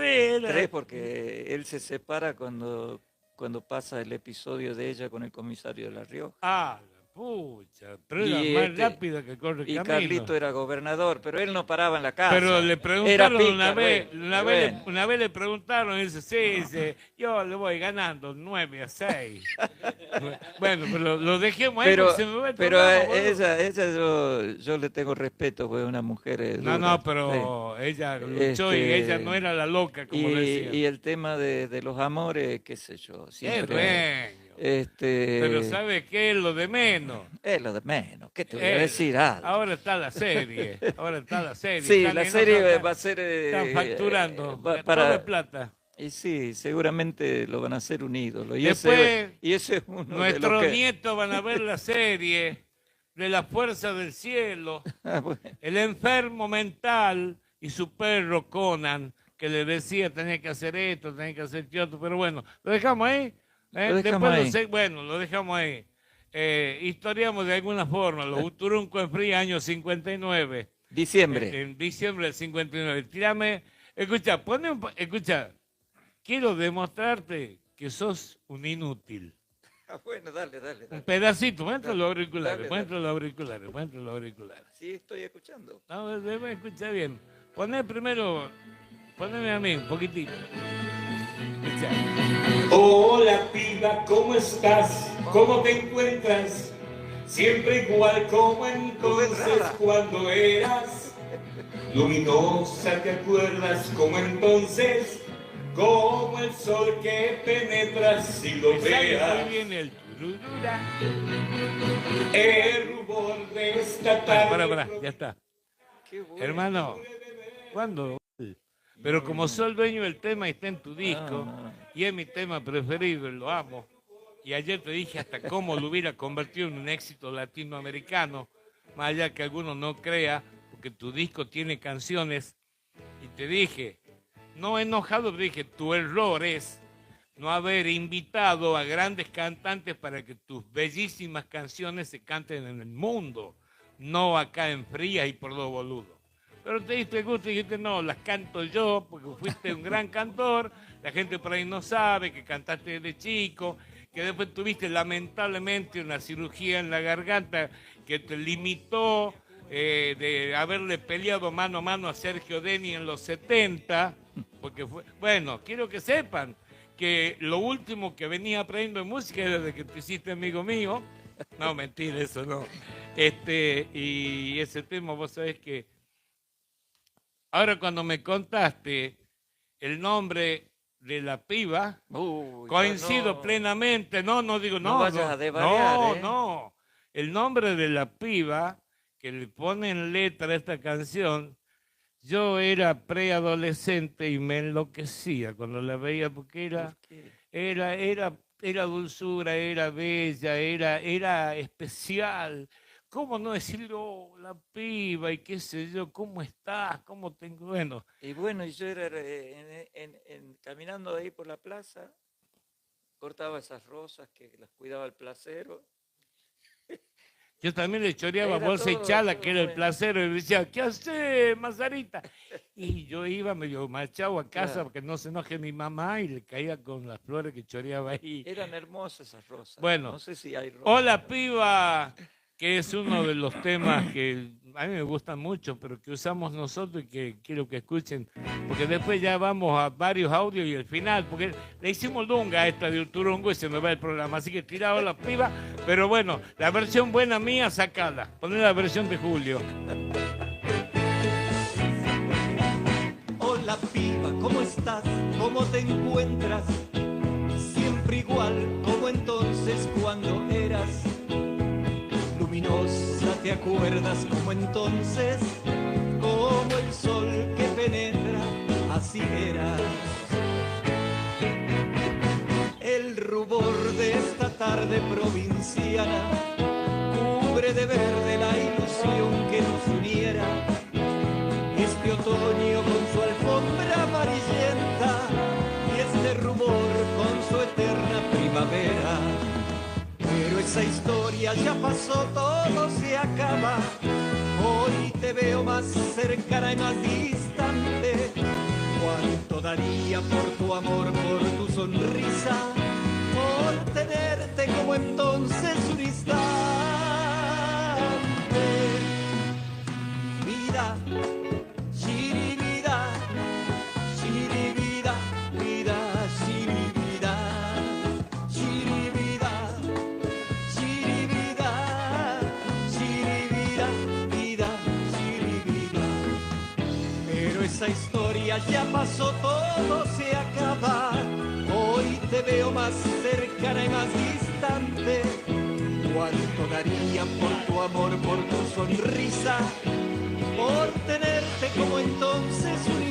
eran. Tres, porque él se separa cuando pasa el episodio de ella con el comisario de La Rioja. Ah, la pucha. Pero era Y más rápida que corre Y camino. Carlito era gobernador, pero él no paraba en la casa. Pero le Era preguntaron pícaro, una vez, bueno. una vez le preguntaron y dice, sí, dice, yo le voy ganando 9-6. Bueno, pero lo dejemos ahí Pero, porque se me va el pero programa, boludo. ella yo le tengo respeto, porque es una mujer No, dura. no, pero ella luchó y ella no era la loca, como decía. Y el tema de los amores, qué sé yo, Es siempre... dueño. Este, Pero ¿sabe qué es lo de menos? es lo de menos, ¿qué te voy a decir? Algo? Ahora está la serie. Sí, Están la en serie otra- va a ser... Están facturando. va Todo de para, plata. y sí, seguramente lo van a hacer un ídolo. Y Después, ese es uno de Nuestros los que... nietos van a ver la serie de la fuerza del cielo, Ah, bueno. el enfermo mental y su perro Conan, que le decía tenía que hacer esto, tenía que hacer otro, pero bueno, lo dejamos ahí. Lo dejamos ahí. Bueno, lo dejamos ahí. Historiamos de alguna forma, los Uturuncos en Fría, año 59. Diciembre. En diciembre del 59. Tírame, escucha, escucha, quiero demostrarte que sos un inútil. Ah, bueno, dale. Un pedacito, muéstralo los Dale, auriculares, dale. muéstralo los auriculares, muéstralo los auriculares. Sí, estoy escuchando. No, debe escuchar bien. Poneme a mí un poquitito. Escucha. Hola piba, ¿cómo estás? ¿Cómo te encuentras? Siempre igual como entonces cuando eras luminosa, ¿te acuerdas? Como entonces, como el sol que penetra si lo veas. Muy bien el tururura. El rubor de esta tarde. Pará, ya está. Qué bueno. Hermano, ¿cuándo? Pero como soy el dueño del tema y está en tu disco, y es mi tema preferido y lo amo, y ayer te dije hasta cómo lo hubiera convertido en un éxito latinoamericano, más allá que alguno no crea, porque tu disco tiene canciones, y te dije, no enojado, pero dije, tu error es no haber invitado a grandes cantantes para que tus bellísimas canciones se canten en el mundo, no acá en Frías y por los boludos. Pero te diste gusto y dijiste, no, las canto yo, porque fuiste un gran cantor, la gente por ahí no sabe que cantaste de chico, que después tuviste lamentablemente una cirugía en la garganta que te limitó de haberle peleado mano a mano a Sergio Denny en los 70, porque fue, bueno, quiero que sepan que lo último que venía aprendiendo en música era de que te hiciste amigo mío. No, mentira, eso no. Y ese tema, vos sabés que ahora cuando me contaste el nombre de la piba, Uy, coincido no, plenamente, no digo, no vayas a no, desvariar, ¿eh? no. El nombre de la piba que le pone en letra a esta canción, yo era preadolescente y me enloquecía cuando la veía porque ¿Por qué? era dulzura, era bella, era especial. ¿Cómo no decirlo, "Oh, la piba y qué sé yo, cómo estás, cómo tengo, bueno, Y bueno, y yo era caminando ahí por la plaza, cortaba esas rosas que las cuidaba el placero. yo también le choreaba Era bolsa y todo, chala, que todo era el muy... placero, y le decía, ¿qué hace, Mazarita? Y yo iba medio machado a casa Claro, porque no se enoje mi mamá y le caía con las flores que choreaba ahí. eran hermosas esas rosas. Bueno, No sé si hay rosas. Hola Piba, que es uno de los temas que a mí me gustan mucho, pero que usamos nosotros y que quiero que escuchen, porque después ya vamos a varios audios y el final, porque le hicimos lunga a esta de Urturungo y se me va el programa, así que tira Hola Piba, pero bueno, la versión buena mía, sacala, poné la versión de Julio. Hola piba, ¿cómo estás? ¿Cómo te encuentras? Siempre igual como entonces cuando eras luminosa, ¿te acuerdas como entonces? Como el sol que penetra, así eras. El rubor de esta tarde provinciana cubre de verde la ilusión que nos uniera. Este otoño con su alfombra amarillenta y este rumor con su eterna primavera. Pero esa historia ya pasó, todo se acaba. Hoy te veo más cercana y más distante. Cuánto daría por tu amor, por tu sonrisa, por tenerte como entonces un instante. Vida, shiribida, shiribida, vida, shiribida, shiribida, shiribida, shiribida, vida, shiribida. Pero esa historia ya pasó, todo se acaba. Hoy te veo más cercana y más distante. Cuánto daría por tu amor, por tu sonrisa, por tenerte como entonces un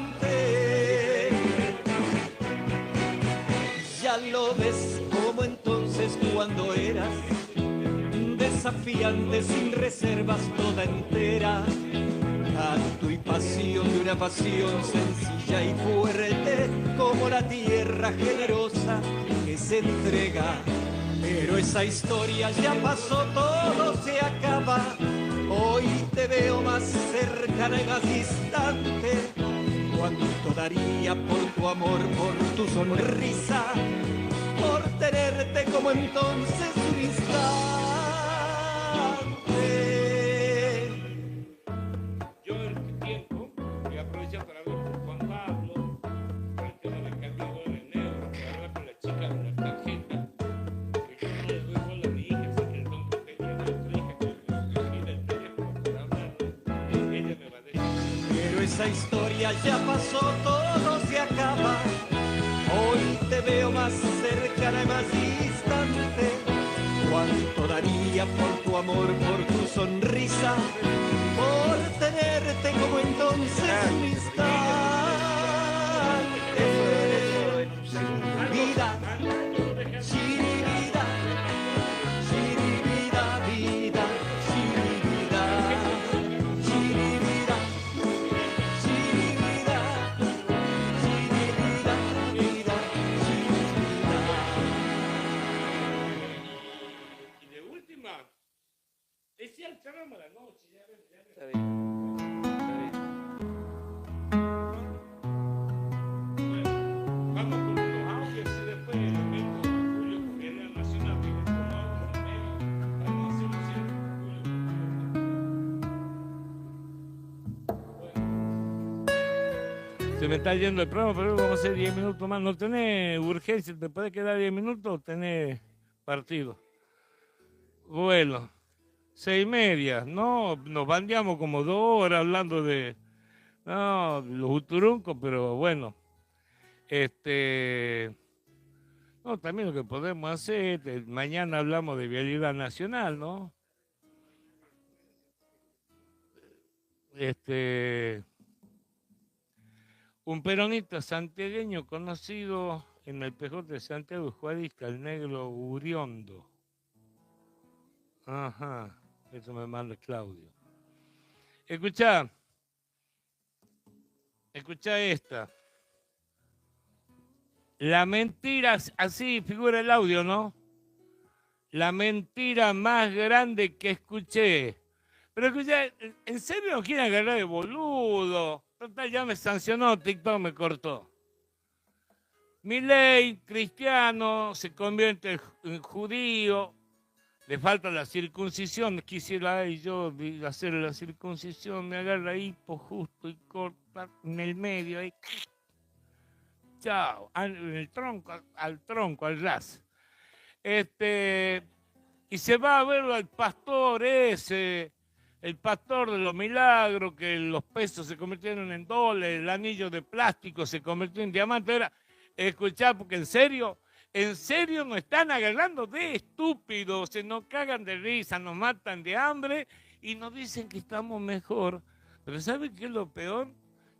instante. Ya lo ves como entonces cuando eras desafiante, sin reservas, toda entera. Canto y pasión de una pasión sencilla y fuerte, como la tierra generosa que se entrega. Pero esa historia ya pasó, todo se acaba. Hoy te veo más cercana y más distante. Cuánto daría por tu amor, por tu sonrisa, por tenerte como entonces un instante. Yo en este tiempo voy a aprovechar para hablar con Juan Pablo, por el tema del cambio de dólares negros, para hablar con la chica de la tarjeta, que yo no le doy bola a mi hija, así que el don que tenía de otra hija, que le gira el teléfono para hablarle, ella me va a decir. Pero esa historia ya pasó, todo se acaba. Hoy te veo más cercana y más distante. Cuánto daría por tu amor, por tu sonrisa, por tenerte como entonces un instante. Vida, shiribida, shiribida, vida, shiribida, shiribida, shiribida, shiribida, vida, shiribida. Y de última, decía el charama la noche, ya ves, ya ves. Está bien, está bien. me está yendo el programa, pero vamos a hacer 10 minutos más. ¿No tenés urgencia? ¿Te puede quedar 10 minutos o tenés partido? Bueno, 6:30. No, nos bandeamos como 2 horas hablando de los uturuncos, pero bueno. No, también lo que podemos hacer, mañana hablamos de vialidad nacional, ¿no? Un peronista santiagueño conocido en el PJ de Santiago, juarista, el negro Uriondo. Ajá, eso me manda Claudio. Escuchá esta. La mentira, así figura el audio, ¿no? La mentira más grande que escuché. Pero escuchá, ¿en serio nos quieren agarrar de boludo? Total, ya me sancionó, TikTok me cortó. Milei, cristiano, se convierte en judío, le falta la circuncisión, quisiera yo hacer la circuncisión, me agarra ahí por justo y corta en el medio, ahí. Chao, en el tronco, al tronco, al ras. Y se va a ver al pastor ese, el pastor de los milagros, que los pesos se convirtieron en dólares, el anillo de plástico se convirtió en diamante. Era, escuchá, porque en serio nos están agarrando de estúpidos, se nos cagan de risa, nos matan de hambre y nos dicen que estamos mejor. Pero ¿sabe qué es lo peor?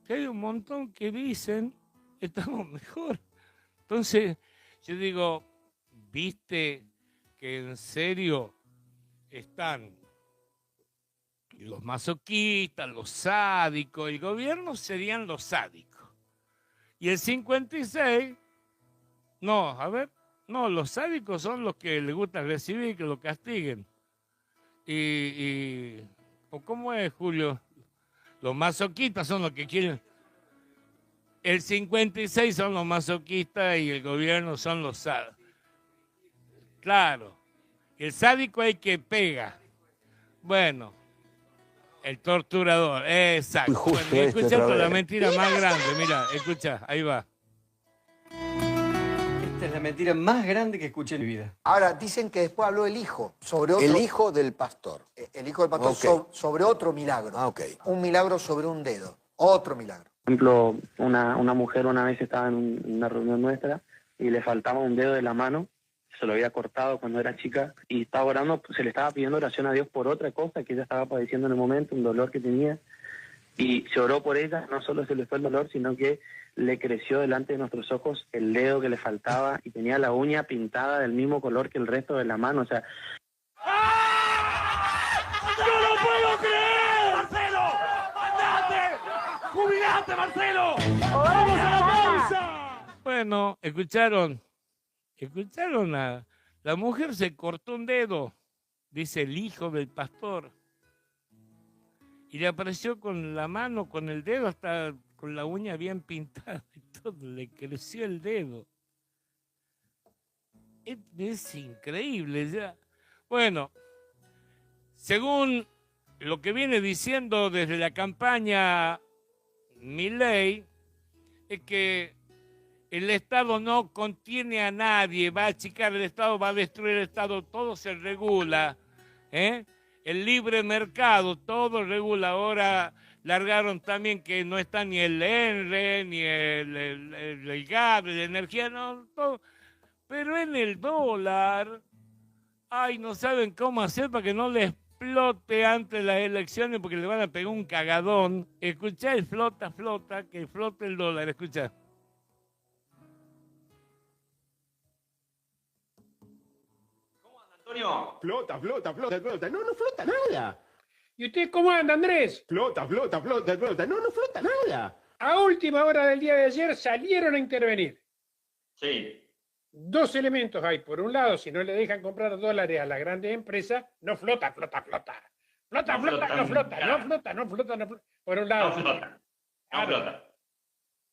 Que hay un montón que dicen estamos mejor. Entonces, yo digo, ¿viste que en serio están los masoquistas, los sádicos? El gobierno serían los sádicos. Y el 56, los sádicos son los que les gusta recibir, que lo castiguen. ¿O cómo es, Julio? Los masoquistas son los que quieren. El 56 son los masoquistas y el gobierno son los sádicos. Claro. El sádico es el que pega. Bueno, el torturador. Exacto. Bueno, escucha la mentira más grande. Mira, escucha, ahí va. Esta es la mentira más grande que escuché en mi vida. Ahora, dicen que después habló el hijo sobre otro... El hijo del pastor. El hijo del pastor Ok. sobre otro milagro. Ah, ok. Un milagro sobre un dedo. Otro milagro. Por ejemplo, una mujer una vez estaba en una reunión nuestra y le faltaba un dedo de la mano, se lo había cortado cuando era chica y estaba orando, se le estaba pidiendo oración a Dios por otra cosa que ella estaba padeciendo en el momento, un dolor que tenía, y se oró por ella, no solo se le fue el dolor, sino que le creció delante de nuestros ojos el dedo que le faltaba y tenía la uña pintada del mismo color que el resto de la mano, o sea... ¡No lo puedo creer! ¡Marcelo! ¡Andate! ¡Jubilate, Marcelo! ¡Vamos a la pausa! Bueno, escucharon la mujer se cortó un dedo, dice el hijo del pastor, y le apareció con la mano, con el dedo, hasta con la uña bien pintada y todo, le creció el dedo. Es increíble ya. Bueno, según lo que viene diciendo desde la campaña Milei, es que el Estado no contiene a nadie, va a achicar el Estado, va a destruir el Estado, todo se regula. El libre mercado, todo regula. Ahora largaron también que no está ni el ENRE, ni el gas, la energía, no, todo. Pero en el dólar, no saben cómo hacer para que no les explote antes de las elecciones porque le van a pegar un cagadón. Escuchá el flota, que flote el dólar, escuchá. Antonio. Flota. No flota nada. ¿Y usted cómo anda, Andrés? Flota. No flota nada. A última hora del día de ayer salieron a intervenir. Sí. Dos elementos hay. Por un lado, si no le dejan comprar dólares a las grandes empresas, no flota. Por un lado. No flota.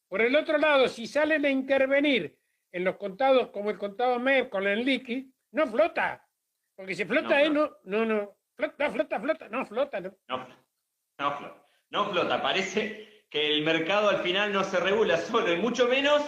Por el otro lado, si salen a intervenir en los contados, como el contado MEP con el liqui, no flota. Porque si flota, no flota. No flota. Parece que el mercado al final no se regula solo, y mucho menos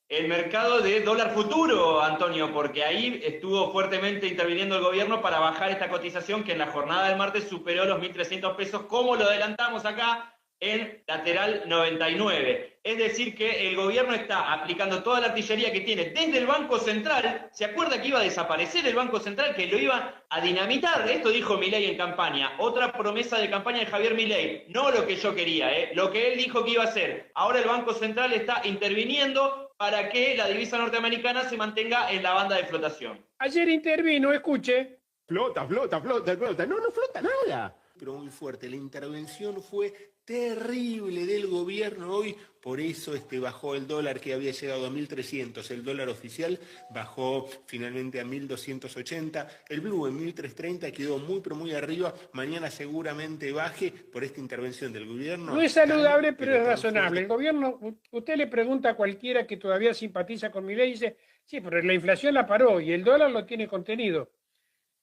el mercado de dólar futuro, Antonio, porque ahí estuvo fuertemente interviniendo el gobierno para bajar esta cotización que en la jornada del martes superó los 1.300 pesos, como lo adelantamos acá en lateral 99. Es decir, que el gobierno está aplicando toda la artillería que tiene desde el Banco Central. ¿Se acuerda que iba a desaparecer el Banco Central, que lo iba a dinamitar? Esto dijo Milei en campaña. Otra promesa de campaña de Javier Milei. No lo que yo quería, lo que él dijo que iba a hacer. Ahora el Banco Central está interviniendo para que la divisa norteamericana se mantenga en la banda de flotación. Ayer intervino, escuche. Flota, flota, flota, flota. No, no flota nada. Pero muy fuerte. La intervención fue terrible del gobierno hoy. Por eso bajó el dólar, que había llegado a 1.300. El dólar oficial bajó finalmente a 1.280. El blue en 1.330 quedó muy, pero muy arriba. Mañana seguramente baje por esta intervención del gobierno. No es saludable, pero es razonable. El gobierno, usted le pregunta a cualquiera que todavía simpatiza con Milei y dice, sí, pero la inflación la paró y el dólar lo tiene contenido.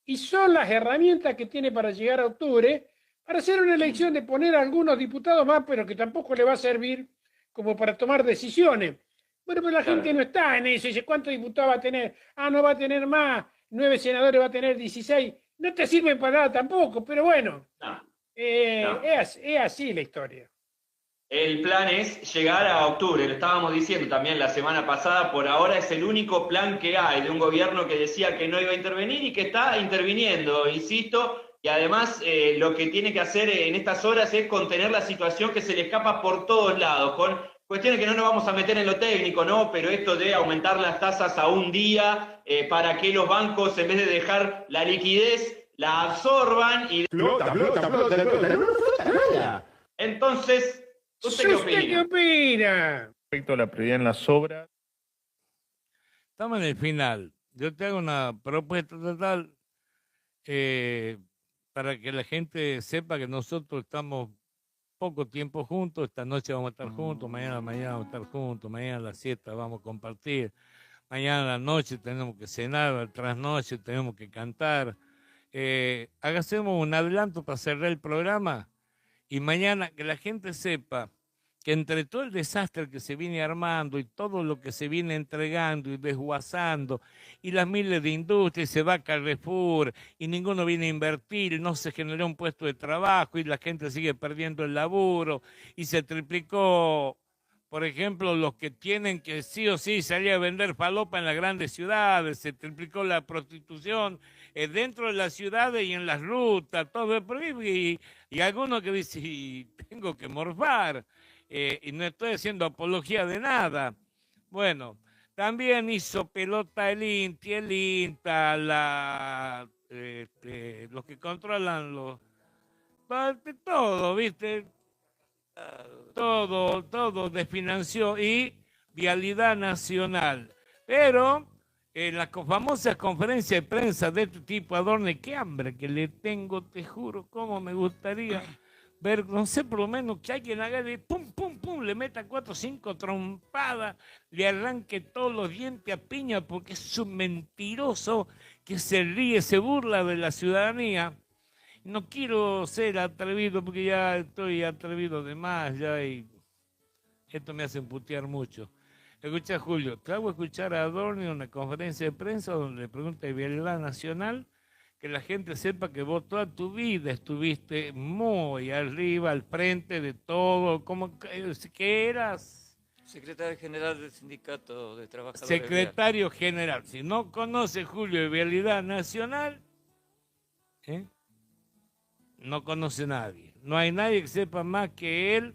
Y son las herramientas que tiene para llegar a octubre para hacer una elección de poner a algunos diputados más, pero que tampoco le va a servir como para tomar decisiones. Bueno, pero la gente no está en eso. Dice, ¿cuántos diputados va a tener? Ah, no va a tener más. 9 senadores va a tener 16. No te sirven para nada tampoco, pero bueno. Es así la historia. El plan es llegar a octubre, lo estábamos diciendo también la semana pasada. Por ahora es el único plan que hay de un gobierno que decía que no iba a intervenir y que está interviniendo, insisto. Y además lo que tiene que hacer en estas horas es contener la situación que se le escapa por todos lados, con cuestiones que no nos vamos a meter en lo técnico, ¿no? Pero esto de aumentar las tasas a un día para que los bancos, en vez de dejar la liquidez, la absorban y... Flota, flota, flota, flota. No, no flota nada. Entonces, ¿usted qué opina? ¿Qué opina? Respecto a la prioridad en las obras. Estamos en el final. Yo te hago una propuesta total para que la gente sepa que nosotros estamos poco tiempo juntos. Esta noche vamos a estar juntos, mañana vamos a estar juntos, mañana a las 7 vamos a compartir, mañana a la noche tenemos que cenar, al trasnoche tenemos que cantar. Hagamos un adelanto para cerrar el programa y mañana que la gente sepa que entre todo el desastre que se viene armando y todo lo que se viene entregando y desguazando, y las miles de industrias, se va a Carrefour, y ninguno viene a invertir, no se generó un puesto de trabajo, y la gente sigue perdiendo el laburo, y se triplicó, por ejemplo, los que tienen que sí o sí salir a vender falopa en las grandes ciudades, se triplicó la prostitución dentro de las ciudades y en las rutas, todo, y algunos que dicen, tengo que morfar, y no estoy haciendo apología de nada. Bueno, también hizo pelota el INTI, el INTA, los que controlan todo, ¿viste? Todo desfinanció, y Vialidad Nacional. Pero en las famosas conferencias de prensa de este tipo, Adorni, qué hambre que le tengo, te juro, cómo me gustaría ver, no sé, por lo menos que alguien haga de pum, pum, pum, le meta 4 o 5 trompadas, le arranque todos los dientes a piña, porque es un mentiroso que se ríe, se burla de la ciudadanía. No quiero ser atrevido, porque ya estoy atrevido de más, ya, y esto me hace putear mucho. Escucha, Julio, te hago escuchar a Adorni en una conferencia de prensa donde le pregunta de Vialidad Nacional, que la gente sepa que vos toda tu vida estuviste muy arriba, al frente de todo, como que eras... Secretario General del Sindicato de Trabajadores. Secretario General. Si no conoce Julio de Vialidad Nacional, no conoce nadie. No hay nadie que sepa más que él,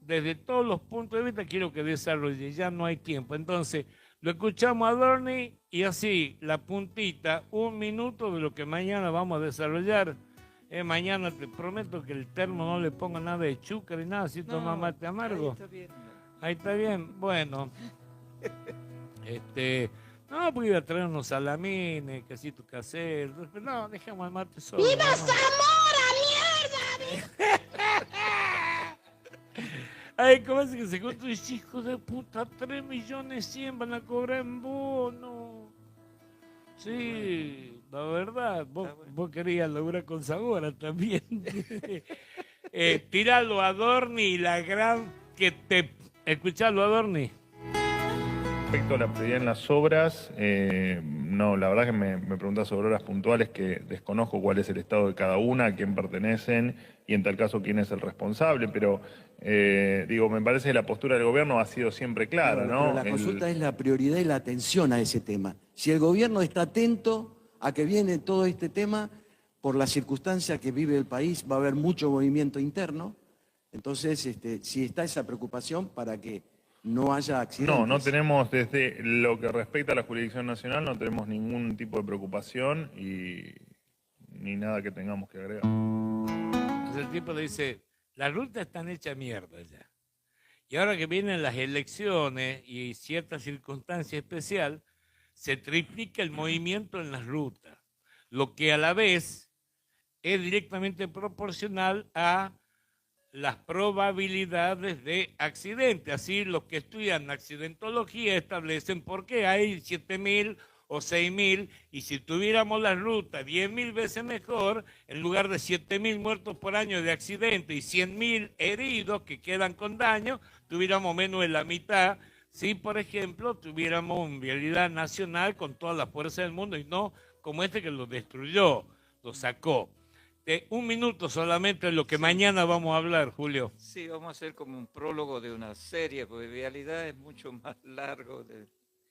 desde todos los puntos de vista. Quiero que desarrolle, ya no hay tiempo. Entonces, lo escuchamos a Adorni y así, la puntita, 1 minuto de lo que mañana vamos a desarrollar. Mañana te prometo que el termo no le ponga nada de chúcar ni nada, si toma mate amargo. Ahí está bien. Ahí está bien, bueno. No, porque iba a traer unos salamines, quesito casero. No, dejemos el mate solo. ¡Viva Zamora, mierda! Ay, ¿cómo es que se encuentra ese hijo de puta? 3.100.000 van a cobrar en bono. Sí, la verdad, vos querías lograr con Zamora también. Tiralo a Adorni y la gran que te... Escuchalo, Adorni. Respecto a la prioridad en las obras, no, la verdad que me preguntas sobre obras puntuales que desconozco cuál es el estado de cada una, a quién pertenecen y en tal caso quién es el responsable, pero digo, me parece que la postura del gobierno ha sido siempre clara, ¿no? Pero la consulta es la prioridad y la atención a ese tema. Si el gobierno está atento a que viene todo este tema, por la circunstancia que vive el país, va a haber mucho movimiento interno. Entonces, si está esa preocupación para que no haya accidentes. No, no tenemos, desde lo que respecta a la jurisdicción nacional, no tenemos ningún tipo de preocupación y ni nada que tengamos que agregar. Entonces el tipo le dice, las rutas están hechas mierda ya. Y ahora que vienen las elecciones y cierta circunstancia especial, se triplica el movimiento en las rutas, lo que a la vez es directamente proporcional a las probabilidades de accidente. Así los que estudian accidentología establecen por qué hay 7.000 o 6.000 y si tuviéramos las rutas 10.000 veces mejor, en lugar de 7.000 muertos por año de accidente y 100.000 heridos que quedan con daño, tuviéramos menos de la mitad. Si, por ejemplo, tuviéramos una vialidad nacional con toda la fuerza del mundo y no como este que lo destruyó, lo sacó. Un minuto solamente es lo que mañana vamos a hablar, Julio. Sí, vamos a hacer como un prólogo de una serie, porque vialidad es mucho más largo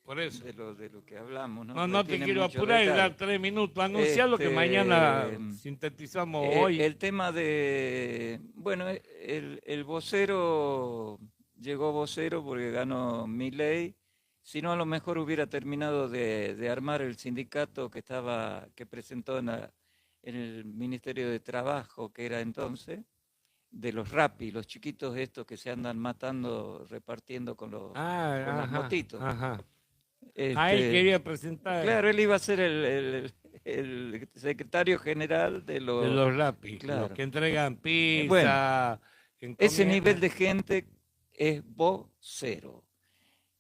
Por eso. de lo que hablamos, ¿no? No te Tiene quiero mucho apurar y detalle. dar 3 minutos. Anunciar lo que mañana sintetizamos hoy. El tema de... Bueno, el vocero, llegó vocero porque ganó Milei. Si no, a lo mejor hubiera terminado de armar el sindicato que presentó en el Ministerio de Trabajo, que era entonces, de los rapis, los chiquitos estos que se andan matando, repartiendo con las motitos. Ajá. Él quería presentar. Claro, él iba a ser el secretario general de los rapis, claro. Los que entregan pizza. Bueno, ese nivel de gente es vocero.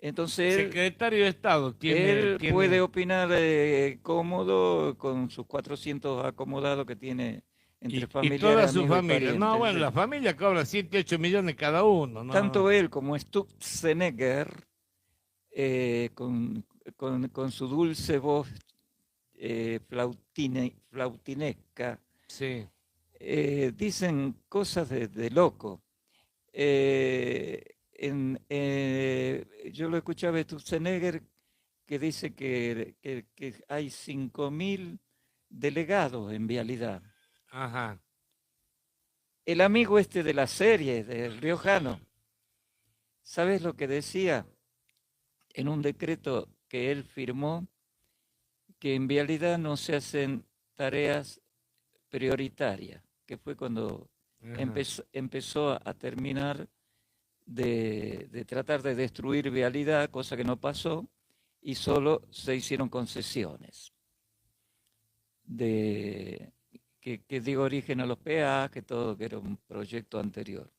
Entonces secretario de Estado él puede opinar cómodo con sus 400 acomodados que tiene entre familiares. Y toda su familia. No, bueno, la familia cobra 7, 8 millones cada uno. ¿No? Tanto él como Stuxenegger, con su dulce voz flautinesca, sí. Dicen cosas de loco. Yo lo escuchaba a Stuxenegger que dice que hay 5.000 delegados en vialidad. Ajá. El amigo de la serie, del riojano, ¿sabes lo que decía? En un decreto que él firmó, que en vialidad no se hacen tareas prioritarias, que fue cuando empezó a terminar de tratar de destruir vialidad, cosa que no pasó, y solo se hicieron concesiones que dio origen a los peajes, todo que era un proyecto anterior.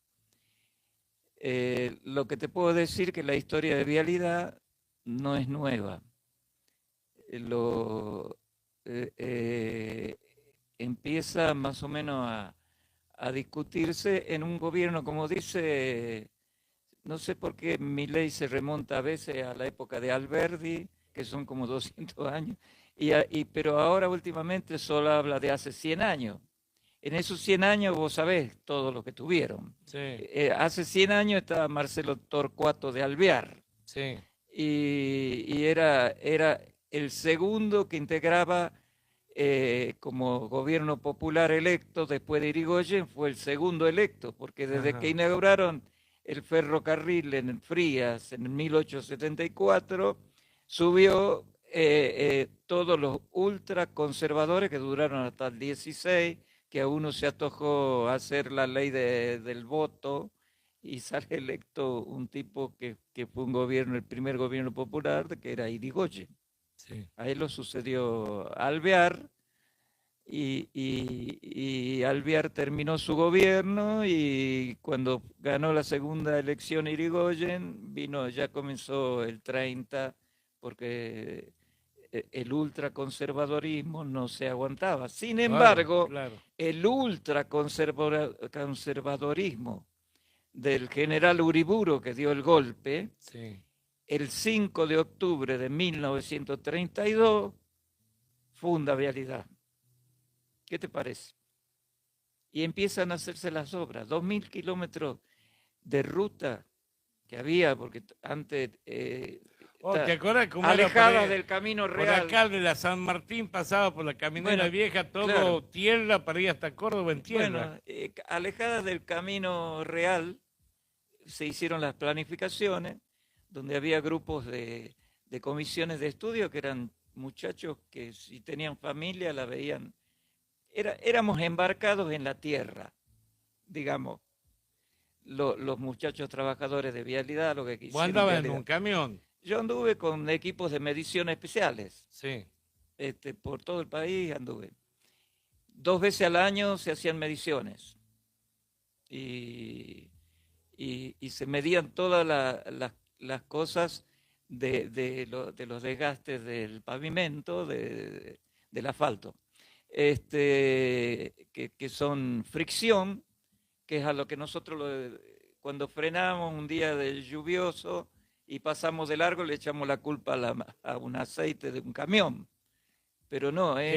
Lo que te puedo decir que la historia de vialidad no es nueva. Empieza más o menos a discutirse en un gobierno, como dice... No sé por qué Milei se remonta a veces a la época de Alberdi, que son como 200 años, pero ahora últimamente solo habla de hace 100 años. En esos 100 años vos sabés todo lo que tuvieron. Sí. Hace 100 años estaba Marcelo Torcuato de Alvear. Sí. Y era el segundo que integraba como gobierno popular electo después de Irigoyen, fue el segundo electo, porque desde que inauguraron el ferrocarril en Frías en 1874, subió todos los ultraconservadores que duraron hasta el 16, que a uno se atojó hacer la ley del voto y sale electo un tipo que fue el primer gobierno popular, que era Irigoyen. Sí. A él lo sucedió Alvear, y Alvear terminó su gobierno y cuando ganó la segunda elección Irigoyen, ya comenzó el 30, porque el ultraconservadorismo no se aguantaba. Sin embargo, el ultraconservadorismo del general Uriburu que dio el golpe, Sí. el 5 de octubre de 1932 funda Vialidad. ¿Qué te parece? Y empiezan a hacerse las obras. 2.000 kilómetros de ruta que había, porque antes ¿Te acuerdas cómo alejada era del camino por real? acá de la San Martín pasaba por la caminera Bueno, vieja, todo claro. tierra para ir hasta Córdoba en tierra. Bueno, alejada del camino real se hicieron las planificaciones, donde había grupos de comisiones de estudio que eran muchachos que si tenían familia la veían. Éramos embarcados en la tierra, digamos, los muchachos trabajadores de Vialidad, lo que ¿Vos quisieron. andabas en Vialidad. un camión? Yo anduve con equipos de medición especiales. Sí. Por todo el país anduve. 2 veces al año se hacían mediciones y se medían todas las cosas de los desgastes del pavimento, del asfalto, que son fricción, que es a lo que nosotros cuando frenamos un día de lluvioso y pasamos de largo le echamos la culpa a un aceite de un camión. Pero no, es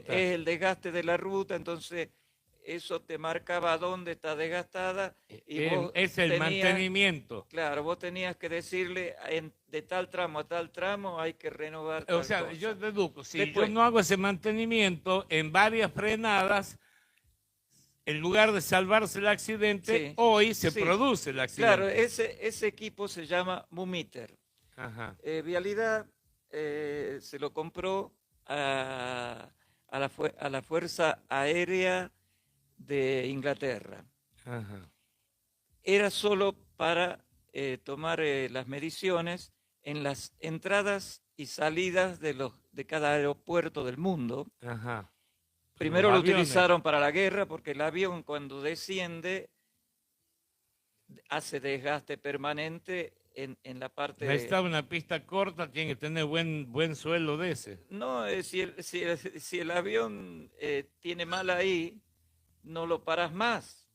el desgaste de la ruta, entonces eso te marcaba dónde está desgastada. Y vos es el mantenimiento. Claro, vos tenías que decirle de tal tramo a tal tramo hay que renovar tal O sea, cosa. yo deduzco, si Después, yo no hago ese mantenimiento en varias frenadas, en lugar de salvarse el accidente, Sí, hoy se sí. produce el accidente. Claro, ese equipo se llama Mumiter. Ajá. Vialidad se lo compró a la Fuerza Aérea de Inglaterra. Ajá. Era solo para tomar las mediciones en las entradas y salidas de cada aeropuerto del mundo. Ajá. Primero Los lo aviones. utilizaron para la guerra porque el avión cuando desciende hace desgaste permanente en la parte. Necesitaba una pista corta, tiene que tener buen suelo de ese. No, si el avión tiene mal ahí, no lo paras más.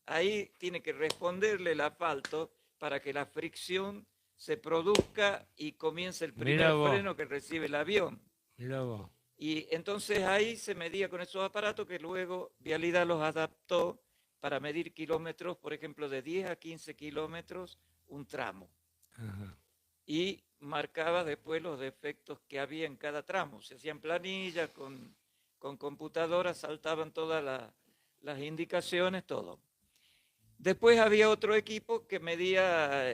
Ahí tiene que responderle el asfalto para que la fricción se produzca y comience el primer Mira vos. freno que recibe el avión. Mirá vos. Y entonces ahí se medía con esos aparatos que luego Vialidad los adaptó para medir kilómetros, por ejemplo, de 10 a 15 kilómetros un tramo. Ajá. Y marcaba después los defectos que había en cada tramo. Se hacían planillas con computadoras, saltaban todas las indicaciones, todo. Después había otro equipo que medía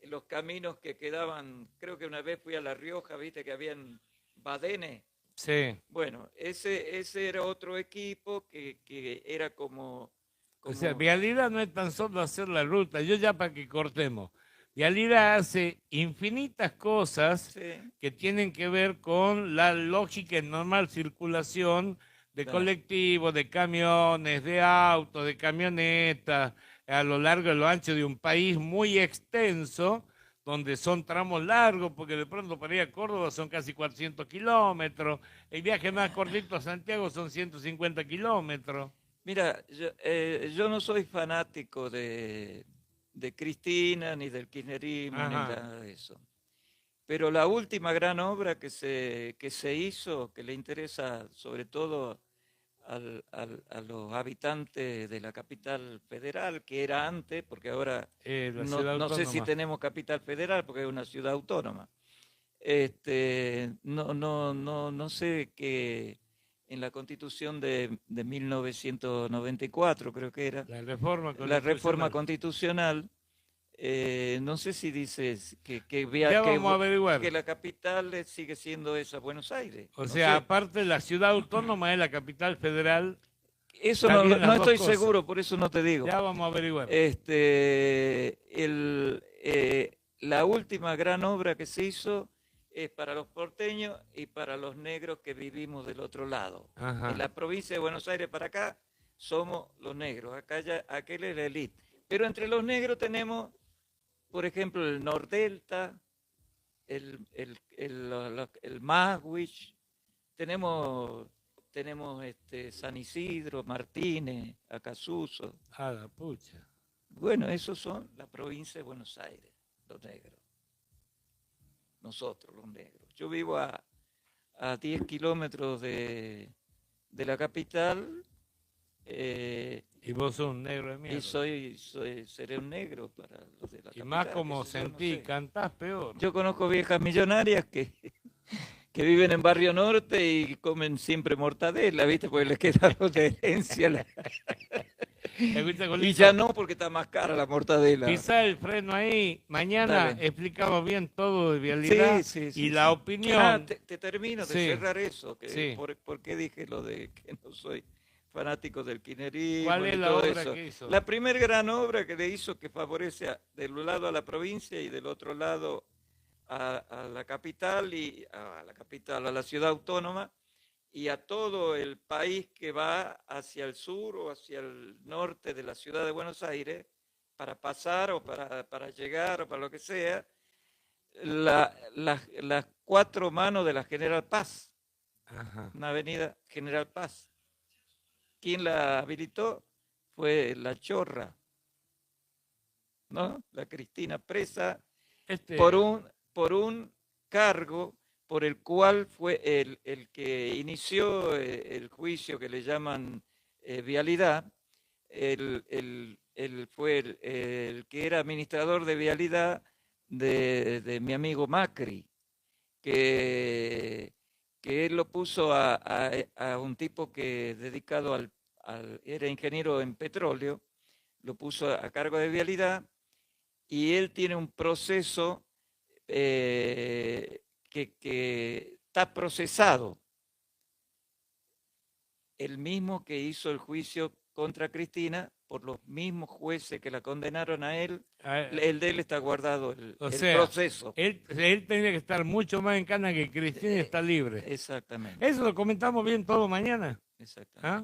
los caminos que quedaban. Creo que una vez fui a La Rioja, viste que habían badenes. Sí. Bueno, ese era otro equipo que era como. O sea, Vialidad no es tan solo hacer la ruta, yo ya para que cortemos. Vialidad hace infinitas cosas que tienen que ver con la lógica en normal circulación de Claro. colectivos, de camiones, de autos, de camionetas, a lo largo y lo ancho de un país muy extenso, donde son tramos largos, porque de pronto para ir a Córdoba son casi 400 kilómetros, el viaje más cortito a Santiago son 150 kilómetros. Mira, yo no soy fanático de Cristina, ni del kirchnerismo, ni Ajá. nada de eso. Pero la última gran obra que se hizo, que le interesa sobre todo a los habitantes de la capital federal, que era antes, porque ahora La no ciudad sé si autónoma. tenemos capital federal, porque es una ciudad autónoma. No sé qué. En la Constitución de 1994, creo que era. La reforma La reforma constitucional. constitucional, no sé si dice que Ya vamos a averiguar. que la capital sigue siendo esa Buenos Aires. O No sea, sé. aparte la ciudad autónoma es la capital federal. Eso Está no, bien las no dos estoy cosas. seguro, por eso no te digo. Ya vamos a averiguar. La última gran obra que se hizo es para los porteños y para los negros que vivimos del otro lado. Ajá. En la provincia de Buenos Aires para acá somos los negros, aquel es la élite. Pero entre los negros tenemos, por ejemplo, el Nordelta, el Maswich, tenemos tenemos San Isidro, Martínez, Acasuso. Ah, la pucha. Bueno, esos son la provincia de Buenos Aires, los negros. Nosotros, los negros. Yo vivo a 10 kilómetros de la capital. Y vos sos un negro de mierda. Y seré un negro para los de la capital. Y más como qué sé yo, sentí, no sé. cantás peor. Yo conozco viejas millonarias que viven en Barrio Norte y comen siempre mortadela, ¿viste? Porque les quedaron de herencia. Escucha, Y Colito, ya no, porque está más cara la mortadela. Quizá el freno ahí. Mañana Dale. explicamos bien todo de vialidad y la opinión. Te termino de Sí. cerrar eso. Que Sí. ¿Por qué dije lo de que no soy fanático del kirchnerismo? ¿Cuál y es la todo obra eso? que hizo? La primera gran obra que le hizo, que favorece de un lado a la provincia y del otro lado a la capital, a la ciudad autónoma, y a todo el país que va hacia el sur o hacia el norte de la ciudad de Buenos Aires, para pasar o para llegar o para lo que sea, las 4 manos de la General Paz, Ajá. una avenida General Paz. ¿Quién la habilitó? Fue la Chorra, ¿no? La Cristina presa por un cargo por el cual fue el que inició el juicio que le llaman vialidad, fue el que era administrador de vialidad de mi amigo Macri, que él lo puso a un tipo que dedicado era ingeniero en petróleo, lo puso a cargo de vialidad, y él tiene un proceso que está procesado, el mismo que hizo el juicio contra Cristina por los mismos jueces que la condenaron a él. El de él está guardado el proceso. Él tendría que estar mucho más en cana que Cristina y está libre. Exactamente. Eso lo comentamos bien todo mañana. Exactamente. ¿Ah?